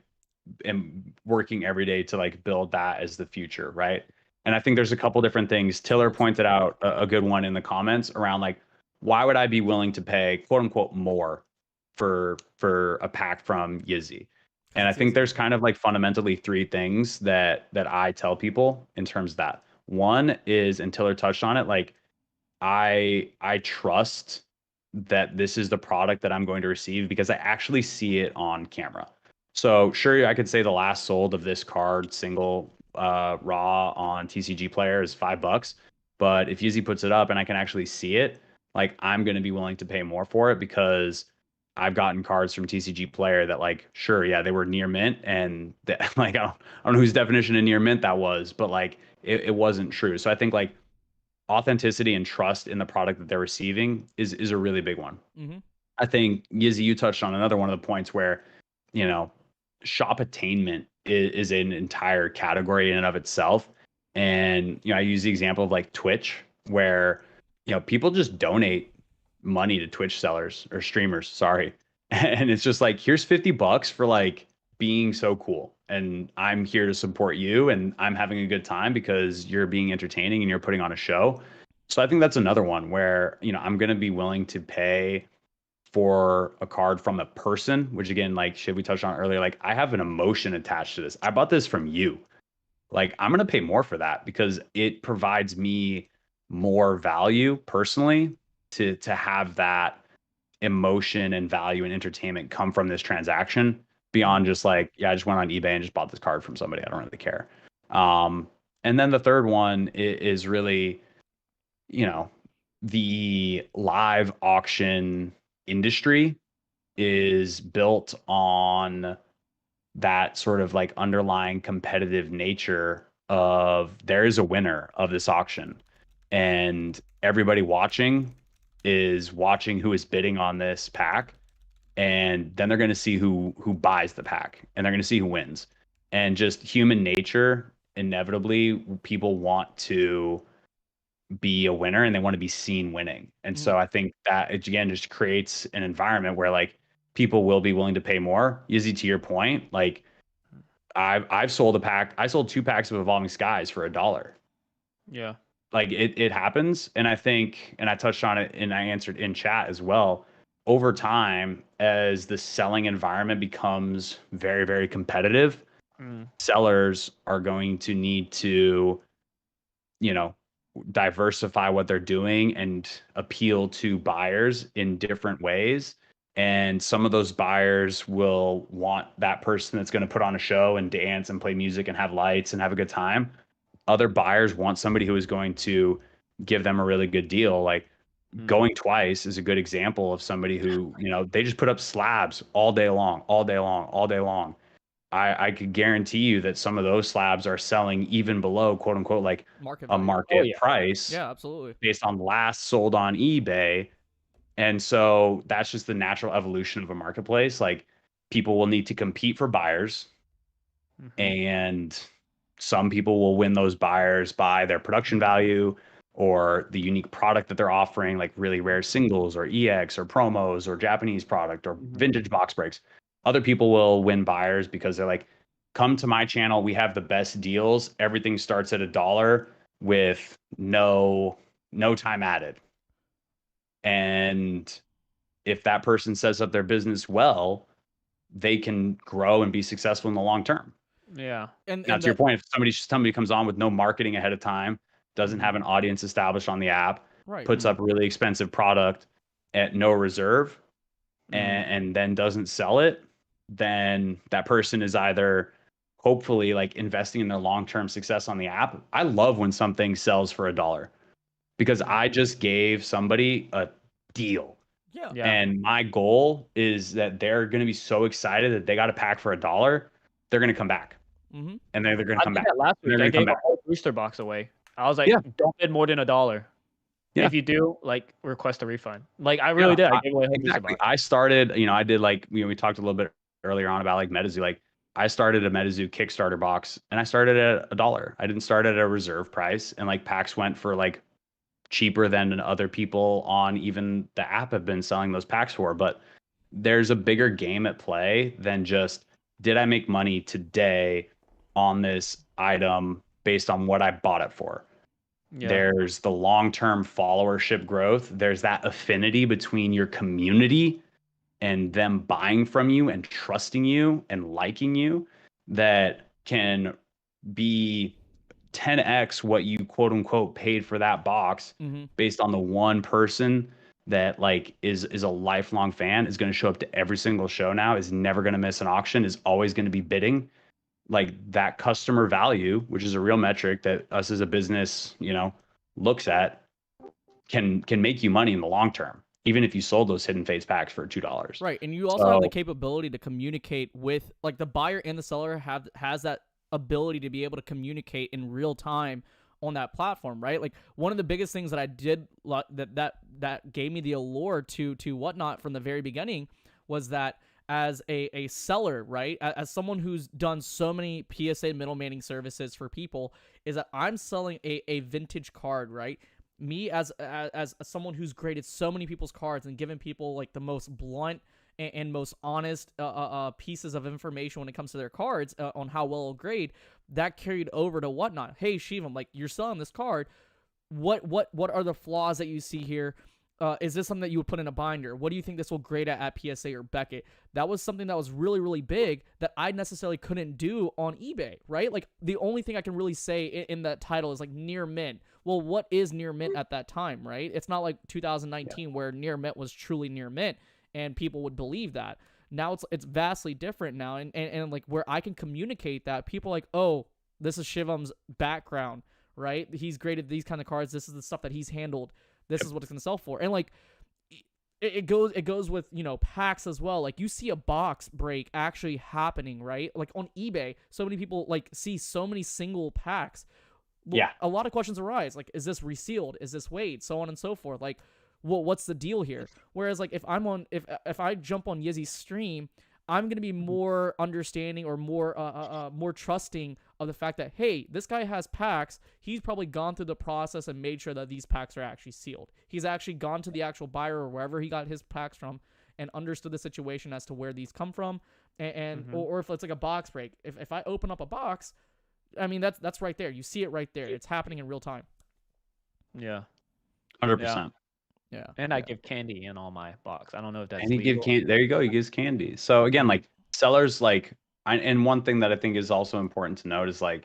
am working every day to like build that as the future, right? And I think there's a couple different things. Tiller pointed out a good one in the comments around like, why would I be willing to pay quote unquote more for a pack from Yizzy? And I think there's kind of like fundamentally three things that I tell people in terms of that. One is, and Tiller touched on it, like I trust that this is the product that I'm going to receive because I actually see it on camera. So sure, I could say the last sold of this card single raw on TCG Player is $5, but if Yizzy puts it up and I can actually see it, like I'm going to be willing to pay more for it because I've gotten cards from TCG Player that like sure, yeah, they were near mint, and that, like I don't know whose definition of near mint that was, but like it wasn't true. So I think like authenticity and trust in the product that they're receiving is a really big one. I think Yizzy, you touched on another one of the points where, shop attainment is an entire category in and of itself. And, I use the example of like Twitch, where, people just donate money to Twitch sellers or streamers, sorry. And it's just like, here's $50 for like being so cool. And I'm here to support you, and I'm having a good time because you're being entertaining and you're putting on a show. So I think that's another one where, I'm going to be willing to pay for a card from a person, which again, like shit we touched on earlier, like I have an emotion attached to this. I bought this from you. Like I'm going to pay more for that because it provides me more value personally to have that emotion and value and entertainment come from this transaction beyond just like, yeah, I just went on eBay and just bought this card from somebody. I don't really care. And then the third one is really, the live auction industry is built on that sort of like underlying competitive nature of there is a winner of this auction, and everybody watching is watching who is bidding on this pack, and then they're going to see who buys the pack, and they're going to see who wins. And just human nature, inevitably people want to be a winner and they want to be seen winning. And so I think that it again just creates an environment where like people will be willing to pay more. Yizzy, to your point, like I've sold a pack. I sold 2 packs of Evolving Skies for $1. Yeah. Like it happens. And I think, and I touched on it and I answered in chat as well, over time, as the selling environment becomes very, very competitive, sellers are going to need to, diversify what they're doing and appeal to buyers in different ways. And some of those buyers will want that person that's going to put on a show and dance and play music and have lights and have a good time. Other buyers want somebody who is going to give them a really good deal. Like Going Twice is a good example of somebody who, they just put up slabs all day long, all day long, all day long. I could guarantee you that some of those slabs are selling even below quote unquote like a market price. Yeah, absolutely. Based on last sold on eBay. And so that's just the natural evolution of a marketplace. Like people will need to compete for buyers, and some people will win those buyers by their production value or the unique product that they're offering, like really rare singles or EX or promos or Japanese product or vintage box breaks. Other people will win buyers because they're like, come to my channel. We have the best deals. Everything starts at $1 with no time added. And if that person sets up their business well, they can grow and be successful in the long term. Yeah. And to your point, if somebody comes on with no marketing ahead of time, doesn't have an audience established on the app, puts up really expensive product at no reserve, and then doesn't sell it, then that person is either hopefully like investing in their long-term success on the app. I love when something sells for $1 because I just gave somebody a deal. Yeah. And my goal is that they're going to be so excited that they got a pack for $1, they're going to come back. And they're going to come back. Last week, I gave a whole booster box away. I was like, don't bid more than $1. Yeah. If you do, like, request a refund. Like, I really did. I gave away a whole booster Exactly. box. I started, I did like, we talked a little bit earlier on about like MetaZoo. Like I started a MetaZoo Kickstarter box and I started at $1. I didn't start at a reserve price, and like packs went for like cheaper than other people on even the app have been selling those packs for. But there's a bigger game at play than just, did I make money today on this item based on what I bought it for? Yeah. There's the long-term followership growth. There's that affinity between your community and them buying from you and trusting you and liking you that can be 10x what you quote unquote paid for that box, based on the one person that like is a lifelong fan, is going to show up to every single show now, is never going to miss an auction, is always going to be bidding. Like that customer value, which is a real metric that us as a business, looks at, can make you money in the long term, even if you sold those Hidden Fates packs for $2. Right, and you also have the capability to communicate with, like, the buyer and the seller has that ability to be able to communicate in real time on that platform, right? Like, one of the biggest things that I did that gave me the allure to WhatNot from the very beginning was that as a seller, right, as someone who's done so many PSA middlemaning services for people, is that I'm selling a vintage card, right? Me as someone who's graded so many people's cards and given people like the most blunt and most honest pieces of information when it comes to their cards on how well it'll grade, that carried over to WhatNot. Hey, Shivam, like, you're selling this card. What are the flaws that you see here? Is this something that you would put in a binder? What do you think this will grade at PSA or Beckett? That was something that was really, really big that I necessarily couldn't do on eBay, right? Like, the only thing I can really say in that title is like near mint. Well, what is near mint at that time, right? It's not like 2019 where near mint was truly near mint and people would believe that. Now it's vastly different now, and like where I can communicate that, people are like, oh, this is Shivam's background, right? He's graded these kind of cards. This is the stuff that he's handled. This is what it's gonna sell for. And like it goes with, packs as well. Like, you see a box break actually happening, right? Like on eBay, so many people like see so many single packs. Well, Yeah. a lot of questions arise, like, is this resealed? Is this weighed? So on and so forth. Like, well, what's the deal here? Whereas, like, if I jump on Yizzy's stream, I'm gonna be more understanding or more trusting of the fact that, hey, this guy has packs. He's probably gone through the process and made sure that these packs are actually sealed. He's actually gone to the actual buyer or wherever he got his packs from and understood the situation as to where these come from, or if it's like a box break. If I open up a box, I mean, that's right there. You see it right there. It's happening in real time. Yeah. 100%. Yeah. And I give candy in all my box. I don't know if that's And he legal. there you go. He gives candy. So again, like sellers, like, and one thing that I think is also important to note is like,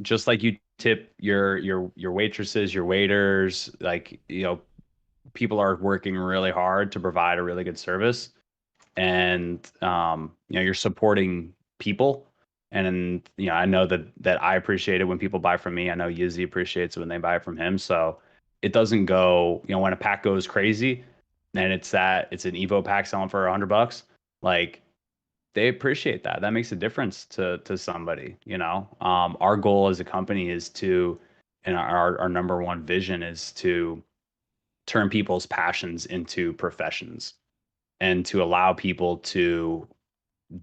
just like you tip your waitresses, your waiters, like, people are working really hard to provide a really good service, and you're supporting people. And I know that I appreciate it when people buy from me. I know Yizzy appreciates it when they buy from him. So it doesn't go, when a pack goes crazy and it's an Evo pack selling for $100, like, they appreciate that. That makes a difference to somebody. Our goal as a company is to, and our number one vision is to turn people's passions into professions, and to allow people to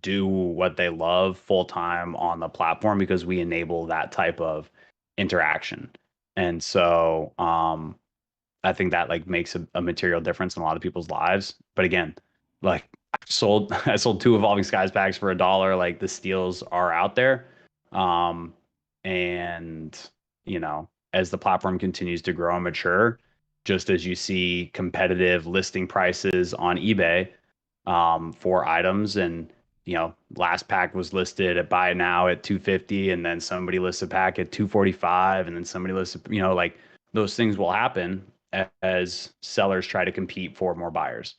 do what they love full time on the platform, because we enable that type of interaction. And so I think that like makes a material difference in a lot of people's lives. But again, like, I sold 2 Evolving Skies packs for $1. Like, the steals are out there. And as the platform continues to grow and mature, just as you see competitive listing prices on eBay for items, and last pack was listed at buy now at 250, and then somebody lists a pack at 245, and then somebody lists, like, those things will happen as sellers try to compete for more buyers.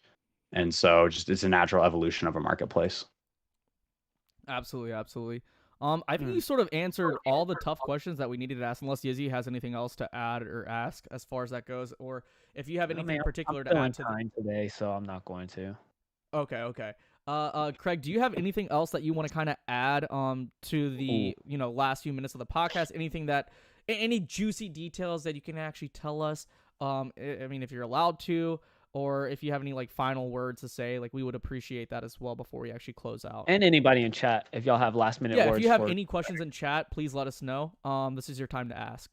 And so just, it's a natural evolution of a marketplace. Absolutely. I think you sort of answered all the tough questions that we needed to ask, unless Yizzy has anything else to add or ask as far as that goes, or if you have anything particular to add to today, so I'm not going to. Okay. Craig, do you have anything else that you want to kind of add to the last few minutes of the podcast? Anything that any juicy details that you can actually tell us. I mean, if you're allowed to, or if you have any like final words to say, like we would appreciate that as well before we actually close out. And anybody in chat, if y'all have last minute Yeah, words. if you have any questions in chat, please let us know. This is your time to ask.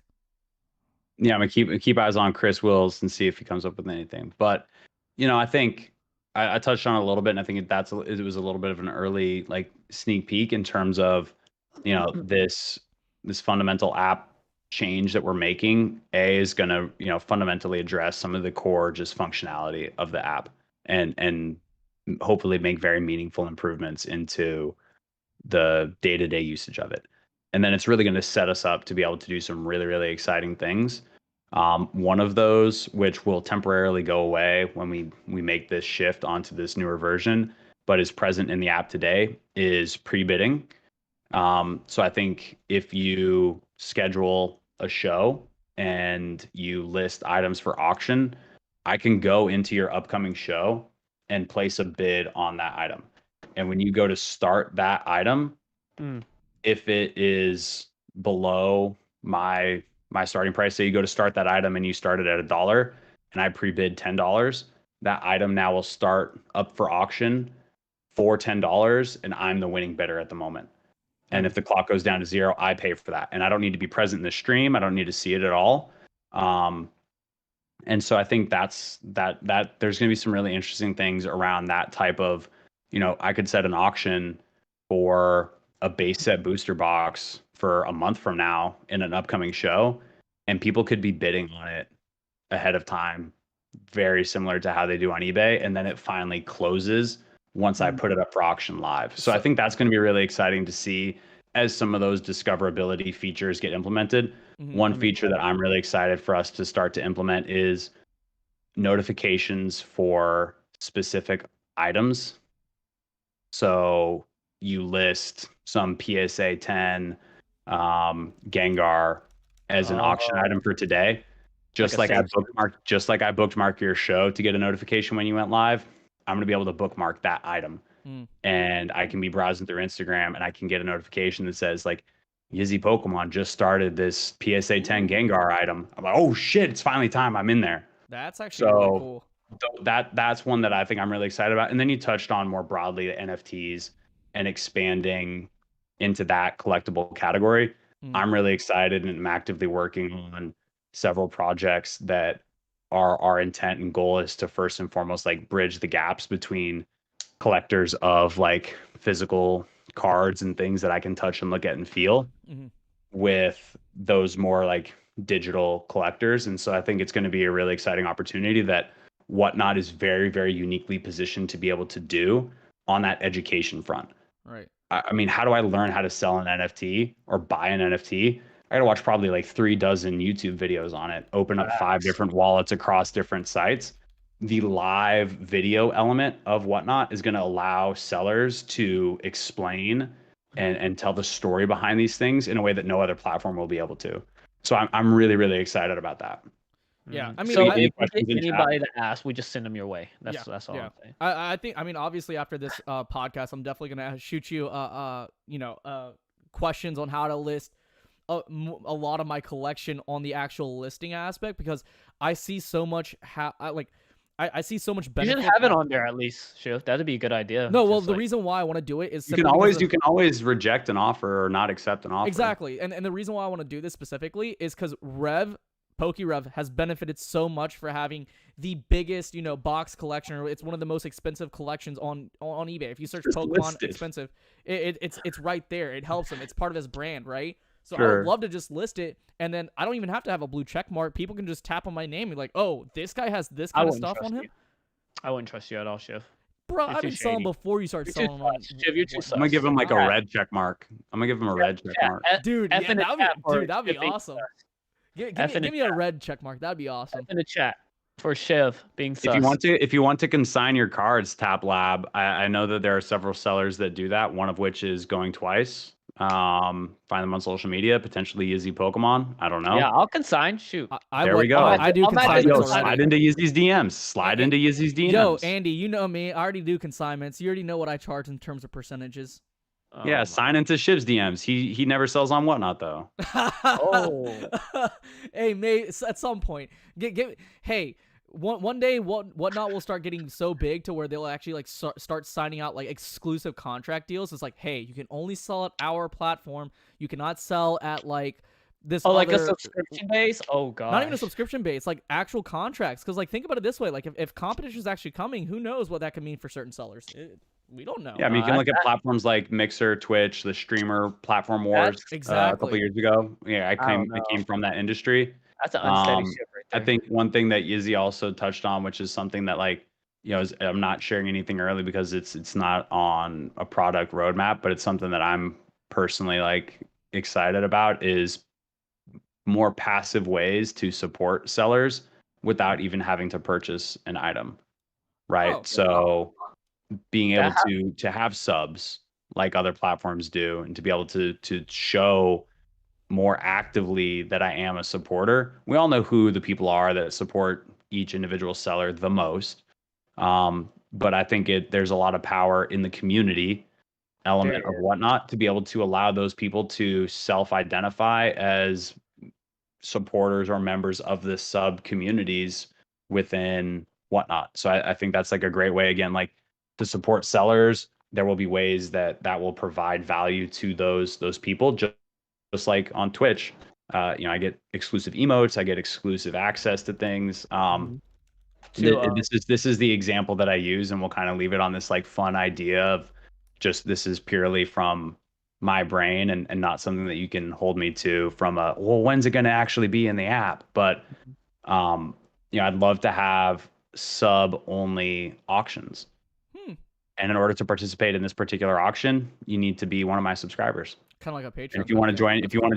Yeah, I'm gonna keep eyes on Chris Wills and see if he comes up with anything. But I think I touched on it a little bit, and I think it was a little bit of an early like sneak peek in terms of this fundamental app change that we're making. Is gonna fundamentally address some of the core just functionality of the app, and hopefully make very meaningful improvements into the day-to-day usage of it. And then it's really going to set us up to be able to do some really, really exciting things. One of those, which will temporarily go away when we make this shift onto this newer version, but is present in the app today, is pre-bidding. So I think if you schedule a show and you list items for auction, I can go into your upcoming show and place a bid on that item. And when you go to start that item, if it is below my starting price, say you go to start that item and you start it at $1 and I pre-bid $10, that item now will start up for auction for $10 and I'm the winning bidder at the moment. And if the clock goes down to 0, I pay for that. And I don't need to be present in the stream. I don't need to see it at all. And so I think that there's going to be some really interesting things around that type of, I could set an auction for a base set booster box for a month from now in an upcoming show, and people could be bidding on it ahead of time, very similar to how they do on eBay. And then it finally closes once I put it up for auction live. So I think that's going to be really exciting to see as some of those discoverability features get implemented. One feature that I'm really excited for us to start to implement is notifications for specific items. So you list some PSA 10 Gengar as an auction item for today. Just like I bookmarked your show to get a notification when you went live, I'm going to be able to bookmark that item. And I can be browsing through Instagram and I can get a notification that says like Yizzy Pokemon just started this PSA 10 Gengar item. I'm like, oh shit, it's finally time. I'm in there. That's actually really cool. That's one that I think I'm really excited about. And then you touched on more broadly the NFTs and expanding into that collectible category. I'm really excited and I'm actively working on several projects that our intent and goal is to first and foremost like bridge the gaps between collectors of like physical cards and things that I can touch and look at and feel with those more like digital collectors. And so I think it's going to be a really exciting opportunity that WhatNot is very, very uniquely positioned to be able to do on that education front. Right. I mean, how do I learn how to sell an NFT or buy an NFT? I got to watch probably like 3 dozen YouTube videos on it, open up 5 different wallets across different sites. The live video element of WhatNot is going to allow sellers to explain and tell the story behind these things in a way that no other platform will be able to. So I'm really, really excited about that. Yeah, I mean, so if anybody that asks, we just send them your way. That's all I'm saying. I think, I mean, obviously after this podcast, I'm definitely gonna shoot you questions on how to list a lot of my collection on the actual listing aspect, because I see so much I see so much benefit. You should have it on there at least, Shiv. That'd be a good idea. No, well, the reason why I want to do it is you can always reject an offer or not accept an offer. Exactly, and the reason why I want to do this specifically is because PokeRev has benefited so much for having the biggest, box collection. It's one of the most expensive collections on eBay. If you search Pokemon expensive, it's right there. It helps him. It's part of his brand, right? So I would love to just list it, and then I don't even have to have a blue check mark. People can just tap on my name and be like, oh, this guy has this kind of stuff on him. I wouldn't trust you at all, Shiv. Bro, I've been selling before you start selling. Shiv, you're too sus. I'm gonna give him like a red check mark. Dude, that'd be awesome. Give me a red check mark. That'd be awesome. In the chat for Shiv being sus. If you want to consign your cards, Tap Lab. I know that there are several sellers that do that. One of which is going twice. Find them on social media, potentially Yizzy Pokemon. I don't know. Yeah, I'll consign. Shoot. There we go. I do consignments. Slide into Yizzy's DMs. Slide into Yizzy's DMs. Yo, Andy, you know me. I already do consignments. You already know what I charge in terms of percentages. Yeah, Oh my. sign into Shiv's DMs. He never sells on WhatNot though. Oh. Hey, at some point, hey, one day, whatnot will start getting so big to where they'll actually like start signing out like exclusive contract deals. It's like, hey, you can only sell at our platform. You cannot sell at like this Oh, like a other. subscription base? Oh Not even a gosh. subscription base, like actual contracts. Because like think about it this way: like if competition is actually coming, who knows what that could mean for certain sellers? We don't know. Yeah, I mean, you can Uh, look at platforms like Mixer, Twitch, the streamer platform that's wars a couple Exactly. years ago. Yeah, I don't I know. came from that industry. That's an unsteady Um, ship right I there. think one thing that Yizzy also touched on, which is something that like, I'm not sharing anything early because it's not on a product roadmap, but it's something that I'm personally like excited about is more passive ways to support sellers without even having to purchase an item, right? Oh, So being able That to have subs like other platforms do and to be able to show more actively that I am a supporter. We all know who the people are that support each individual seller the most. But I think there's a lot of power in the community there element of is. WhatNot to be able to allow those people to self-identify as supporters or members of the sub communities within WhatNot. So I think that's like a great way again, like to support sellers. There will be ways that will provide value to those people, just like on Twitch. I get exclusive emotes, I get exclusive access to things. Mhm. To This is the example that I use, and we'll kind of leave it on this like fun idea of just this is purely from my brain and not something that you can hold me to from a well, when's it going to actually be in the app? But um, I'd love to have sub only auctions. hmm. And in order to participate in this particular auction, you need to be one of my subscribers. Kind of like a And Patreon if you type want to thing. join, That's cool. if you want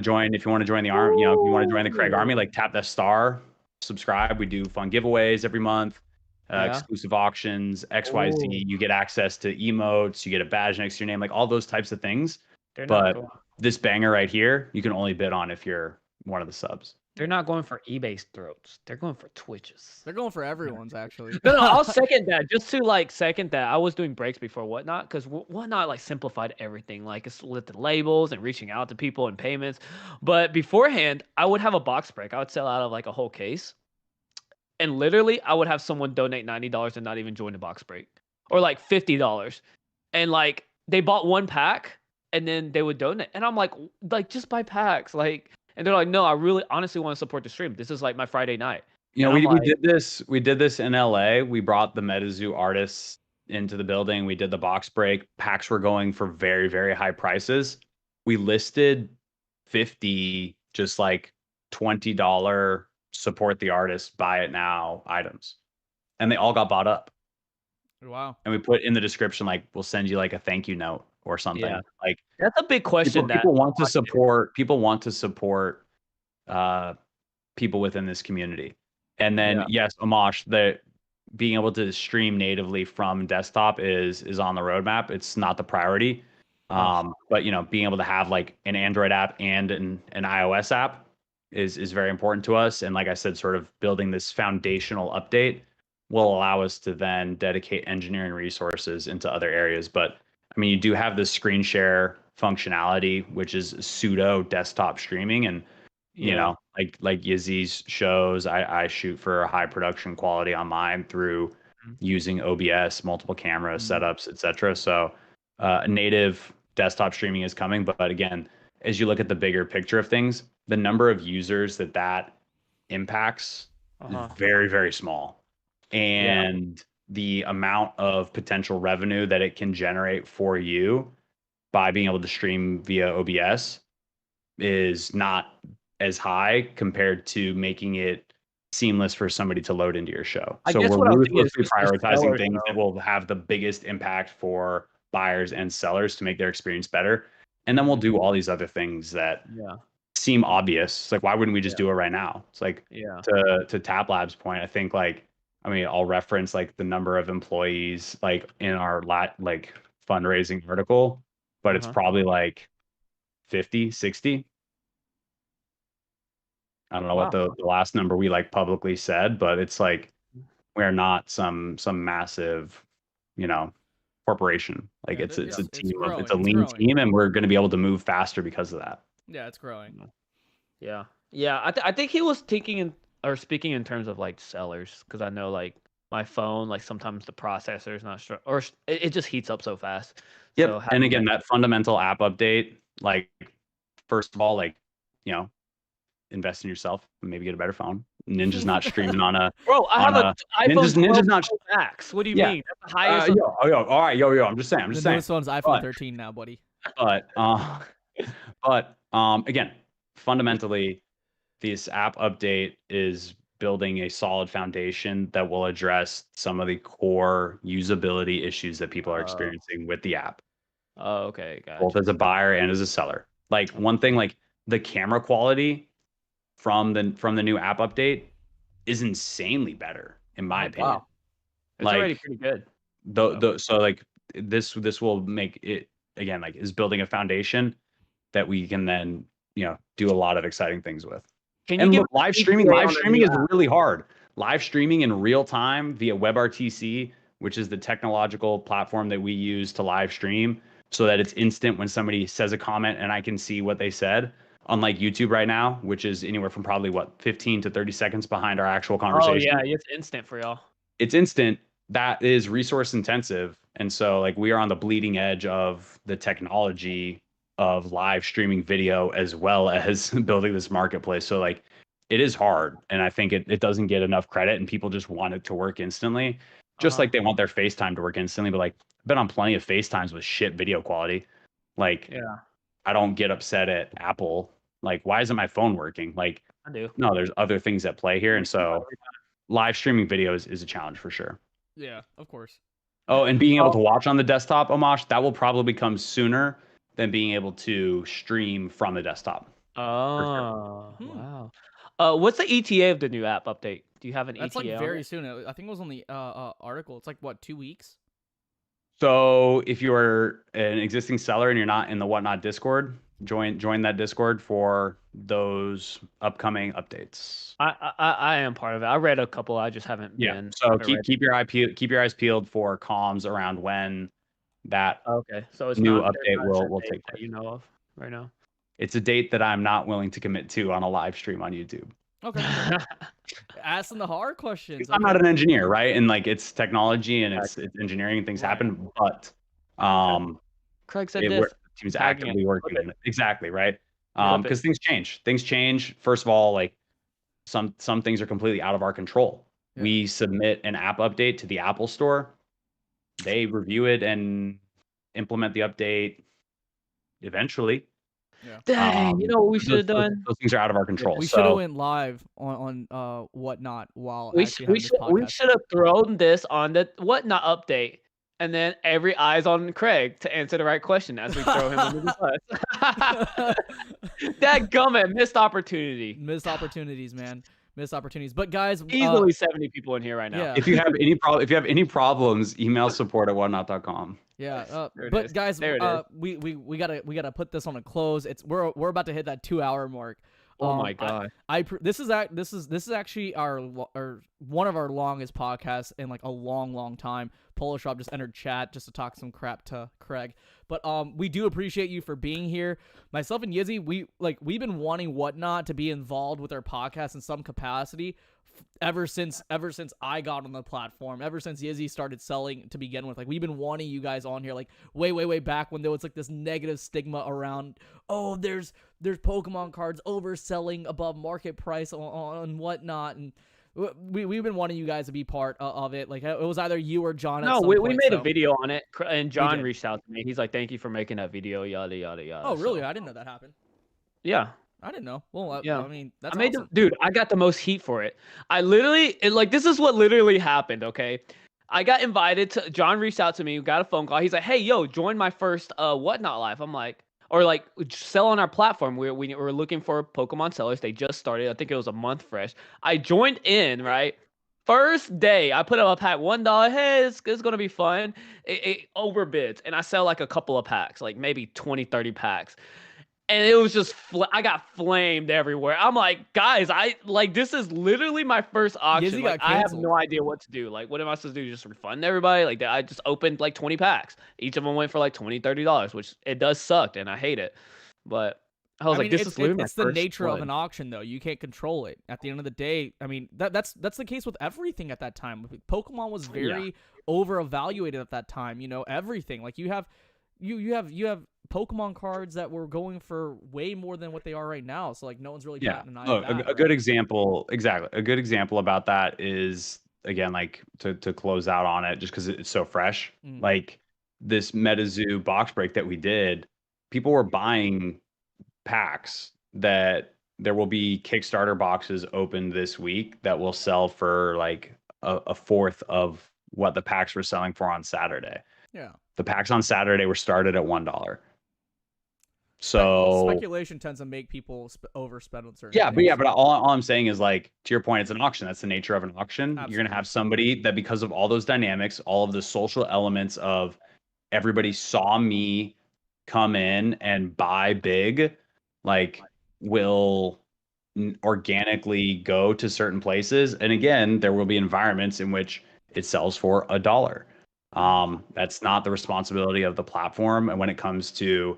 to join the army, if you want to join the Craig Army, like tap the star, subscribe. We do fun giveaways every month, yeah. exclusive auctions, XYZ. Oh, You get access to emotes, you get a badge next to your name, like all those types of things. they're not But going. this banger right here, you can only bid on if you're one of the subs. They're not going for eBay's throats. They're going for Twitches. They're going for everyone's actually. No, I'll second that. Just to like second that, I was doing breaks before Whatnot because Whatnot like simplified everything, like it's with the labels and reaching out to people and payments. But beforehand, I would have a box break. I would sell out of like a whole case, and literally, I would have someone donate $90 and not even join the box break, or like $50, and like they bought one pack and then they would donate, and I'm like just buy packs, like, and they're like, no, I really honestly want to support the stream. This is like my Friday night, and I'm We like, did this. We did this in LA. We brought the MetaZoo artists into the building. We did the box break. Packs were going for very, very high prices. We listed 50, just like $20 support the artist, buy it now items. And they all got bought up. Wow. And we put in the description like we'll send you like a thank you note or yeah, something. Like that's a big question that people want to support uh people within this community. And then yeah, yes, Amash, the being able to stream natively from desktop is on the roadmap. It's not the priority. oh, But being able to have like an Android app and an iOS app is very important to us. And like I said, sort of building this foundational update will allow us to then dedicate engineering resources into other areas. But I mean, you do have this screen share functionality, which is pseudo desktop streaming. And yeah, like Yizzy's shows, I shoot for high production quality on mine through mhm, using OBS, multiple camera mhm, setups, etc. So native desktop streaming is coming, but again, as you look at the bigger picture of things, the number of users that impacts is uh-huh, very, very small. yeah, And the amount of potential revenue that it can generate for you by being able to stream via OBS is not as high compared to making it seamless for somebody to load into your show. I So guess we're what I'm thinking is ruthlessly just for prioritizing sellers things that though. will have the biggest impact for buyers and sellers to make their experience better. And then we'll Mhm, do all these other things that yeah, seem obvious. It's like, why wouldn't we just yeah, do it right now? It's like yeah, to Tap Lab's point, I think like, I mean, I'll reference like the number of employees like in our like fundraising article, but it's uh-huh, probably like 50, 60. I don't know what wow, the last number we like publicly said, but it's like we're not some massive, you know, corporation. Like Yeah, it's a it's team growing. it's a It's lean growing. team, and we're going to be able to move faster because of that. Yeah, it's growing. Yeah. I think he was thinking or speaking in terms of like sellers, because I know like my phone, like sometimes the processor is not strong, or it just heats up so fast. Yep. So And again, that fundamental app update, like first of all, like, invest in yourself and maybe get a better phone. Ninja's not streaming on a bro, I have a iPhone 12 Ninja's not Pro Max. What do you yeah. mean? That's the highest. All right, I'm just saying. The newest one's iPhone 13 now, buddy. But again, fundamentally, this app update is building a solid foundation that will address some of the core usability issues that people are experiencing with the app. Oh, okay, gotcha. Both as a buyer and as a seller. Like one thing, like the camera quality from the new app update is insanely better, in my opinion. Wow. It's already pretty good. So like this will make it, again, like, is building a foundation that we can then do a lot of exciting things with. Look, live streaming is really hard. Live streaming in real time via WebRTC, which is the technological platform that we use to live stream, so that it's instant when somebody says a comment and I can see what they said. Unlike YouTube right now, which is anywhere from probably 15 to 30 seconds behind our actual conversation. Oh yeah, it's instant for y'all. It's instant. That is resource intensive. And so like we are on the bleeding edge of the technology of live streaming video as well as building this marketplace. So like it is hard. And I think it doesn't get enough credit, and people just want it to work instantly. Just like they want their FaceTime to work instantly. But like I've been on plenty of FaceTimes with shit video quality. Like, yeah, I don't get upset at Apple. Like, why isn't my phone working? Like, I do. No, there's other things at play here. And so live streaming videos is a challenge for sure. Yeah, of course. Oh, and being able to watch on the desktop, Amash, that will probably come sooner than being able to stream from the desktop. Oh, wow. What's the ETA of the new app update? Do you have an That's ETA? like very soon. I think it was on the article. It's like what, 2 weeks? So if you're an existing seller and you're not in the WhatNot Discord, join that Discord for those upcoming updates. I am part of it. I read a couple. I just haven't been. So keep your eyes peeled for comms around when that so it's new not, update will take place. You know of right now. It's a date that I'm not willing to commit to on a live stream on YouTube. Okay. Asking the hard questions. I'm not an engineer, right? And like it's technology and it's engineering and things happen, but Craig said this. Team's actively working on it. Exactly, right? Because things change. First of all, like some things are completely out of our control. Yeah. We submit an app update to the Apple Store. They review it and implement the update eventually. Yeah. Dang, you know what we should have done? Those things are out of our control. We should have went live on WhatNot while we should have thrown this on the WhatNot update, and then every eye's on Craig to answer the right question as we throw him under the bus. That gummit, missed opportunity. Missed opportunities, man. Missed opportunities. But guys, easily 70 people in here right now. Yeah. If you have any problems, email support@whatnot.com. Yeah, but guys, we gotta put this on a close. We're about to hit that 2-hour mark. Oh my god! This is actually our one of our longest podcasts in like a long time. Polish Rob just entered chat just to talk some crap to Craig, but we do appreciate you for being here. Myself and Yizzy, we've been wanting WhatNot to be involved with our podcast in some capacity ever since I got on the platform, ever since Yizzy started selling to begin with. Like, we've been wanting you guys on here, like way back when there was like this negative stigma around, oh, there's Pokemon cards overselling above market price on WhatNot, and we've been wanting you guys to be part of it. Like, it was either you or John. No, we made a video on it, and John reached out to me. He's like, "Thank you for making that video." Yada yada yada. Oh, really? I didn't know that happened. Yeah. I didn't know. Well, yeah. I mean, that's awesome. Dude, I got the most heat for it. I literally, this is what literally happened, okay? I got invited to, John reached out to me, got a phone call. He's like, hey, yo, join my first WhatNot live. I'm like, or like, sell on our platform. We were looking for Pokemon sellers. They just started. I think it was a month fresh. I joined in, right? First day, I put up a pack, $1. Hey, it's going to be fun. It overbids. And I sell like a couple of packs, like maybe 20, 30 packs. and it was just I got flamed everywhere. I'm like, guys, this is literally my first auction. Yizzy Like, got I have canceled. no idea what to do. Like, what am I supposed to do? Just refund everybody? Like, I just opened like 20 packs. Each of them went for like $20-$30, which it does suck, and I hate it. But I was like, this is literally my it's the first nature of one. an auction, though. You can't control it. At the end of the day, I mean, that's the case with everything at that time. Pokemon was very over evaluated at that time. You know, everything. Like you have Pokemon cards that were going for way more than what they are right now. So like no one's really batting an eye at that, a good example, exactly. A good example about that is, again, like to close out on it, just because it's so fresh. Like this MetaZoo box break that we did, people were buying packs that there will be Kickstarter boxes opened this week that will sell for like a fourth of what the packs were selling for on Saturday. Yeah. The packs on Saturday were started at $1. So speculation tends to make people overspend on certain things. But all I'm saying is, like, to your point, it's an auction. That's the nature of an auction. Absolutely. You're gonna have somebody that, because of all those dynamics, all of the social elements of everybody saw me come in and buy big, like, will organically go to certain places. And again, there will be environments in which it sells for $1. That's not the responsibility of the platform. And when it comes to,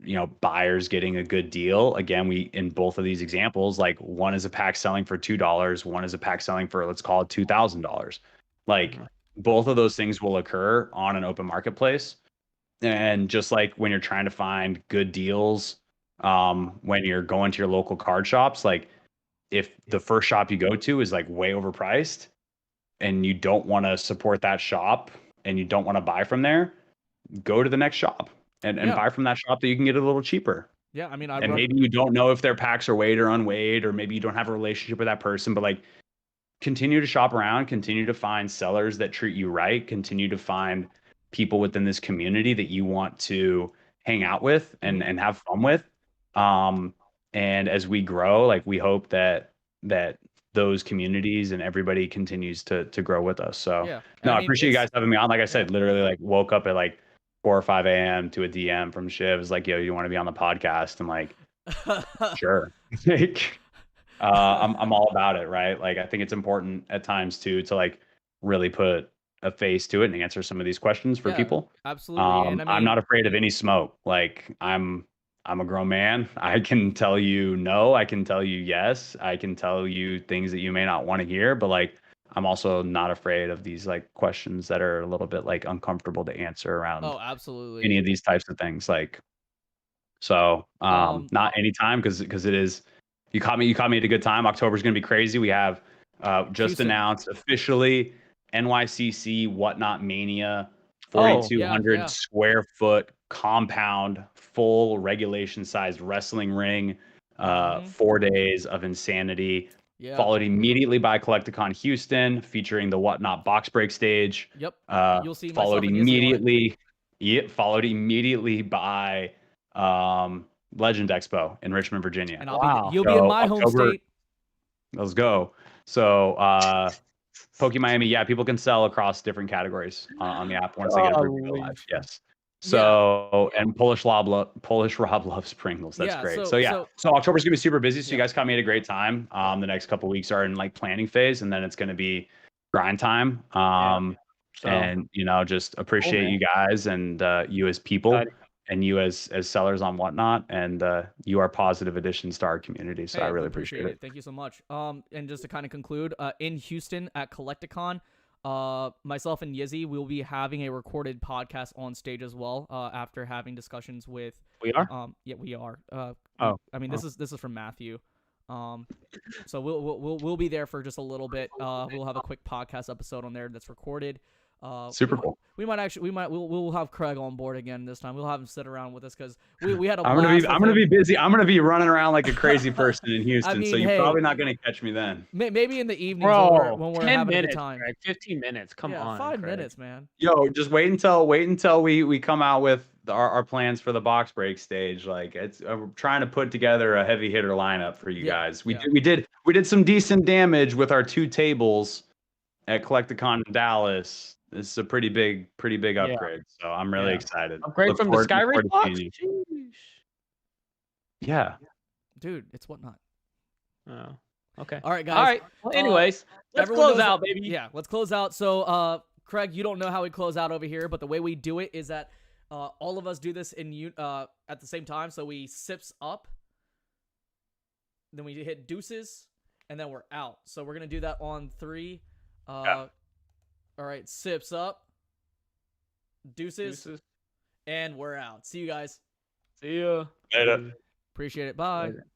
you know, buyers getting a good deal, again, we, in both of these examples, like, one is a pack selling for $2, one is a pack selling for, let's call it $2,000. Like, both of those things will occur on an open marketplace. And just like when you're trying to find good deals, when you're going to your local card shops, like, if the first shop you go to is like way overpriced and you don't want to support that shop and you don't want to buy from there, go to the next shop and buy from that shop that you can get a little cheaper. Yeah, I mean, maybe you don't know if their packs are weighed or unweighed, or maybe you don't have a relationship with that person, but like, continue to shop around, continue to find sellers that treat you right, continue to find people within this community that you want to hang out with and have fun with. And as we grow, like, we hope that those communities and everybody continues to grow with us. So I appreciate you guys having me on. Like I said, literally, like, woke up at like 4 or 5 a.m. to a DM from Shiv. It's like, yo, you want to be on the podcast? I'm like, sure. Like, I'm all about it, right? Like, I think it's important at times too to like really put a face to it and answer some of these questions for people. Absolutely. And I'm not afraid of any smoke. Like, I'm a grown man. I can tell you no, I can tell you yes, I can tell you things that you may not want to hear, but like, I'm also not afraid of these like questions that are a little bit like uncomfortable to answer around any of these types of things. Like, so not anytime, because it is, you caught me at a good time. October's going to be crazy. We have just announced officially NYCC WhatNot Mania, 4,200 square foot compound, full regulation sized wrestling ring, 4 days of insanity. Followed immediately by Collecticon Houston, featuring the WhatNot box break stage. You'll see. Followed immediately by Legend Expo in Richmond, Virginia. And you'll be in my home state. Let's go. So Poke Miami, people can sell across different categories on the app once they get approved to go live. Yes. So and Polish Rob loves Pringles. That's great. So October's gonna be super busy. So you guys caught me at a great time. The next couple of weeks are in like planning phase, and then it's gonna be grind time. And you know, just appreciate you guys and you as people and you as sellers on WhatNot, and you are positive additions to our community. So I really appreciate it. Thank you so much. And just to kind of conclude, in Houston at Collecticon, myself and Yizzy will be having a recorded podcast on stage as well. After having discussions with, we are. We are. I mean, this is from Matthew. So we'll be there for just a little bit. We'll have a quick podcast episode on there that's recorded. Super cool. We'll have Craig on board again this time. We'll have him sit around with us because we had a I'm gonna be busy. I'm gonna be running around like a crazy person in Houston. I mean, so you're probably not gonna catch me then. Maybe in the evenings when we're having a good time. Greg, 15 minutes. Come on. 5 minutes, man. Yo, just wait until we come out with our plans for the box break stage. Like, it's we're trying to put together a heavy hitter lineup for you guys. We did some decent damage with our 2 tables at Collecticon in Dallas. This is a pretty big upgrade. So I'm really excited. Upgrade from the Skyrim box? Yeah. Dude, it's WhatNot. Oh, okay. All right, guys. All right. Well, anyways, let's close out, baby. Yeah, let's close out. So, Craig, you don't know how we close out over here, but the way we do it is that all of us do this at the same time. So we sips up, then we hit deuces, and then we're out. So we're gonna do that on 3. Yeah. All right, sips up, deuces, and we're out. See you guys. See ya. Later. Appreciate it. Bye. Later.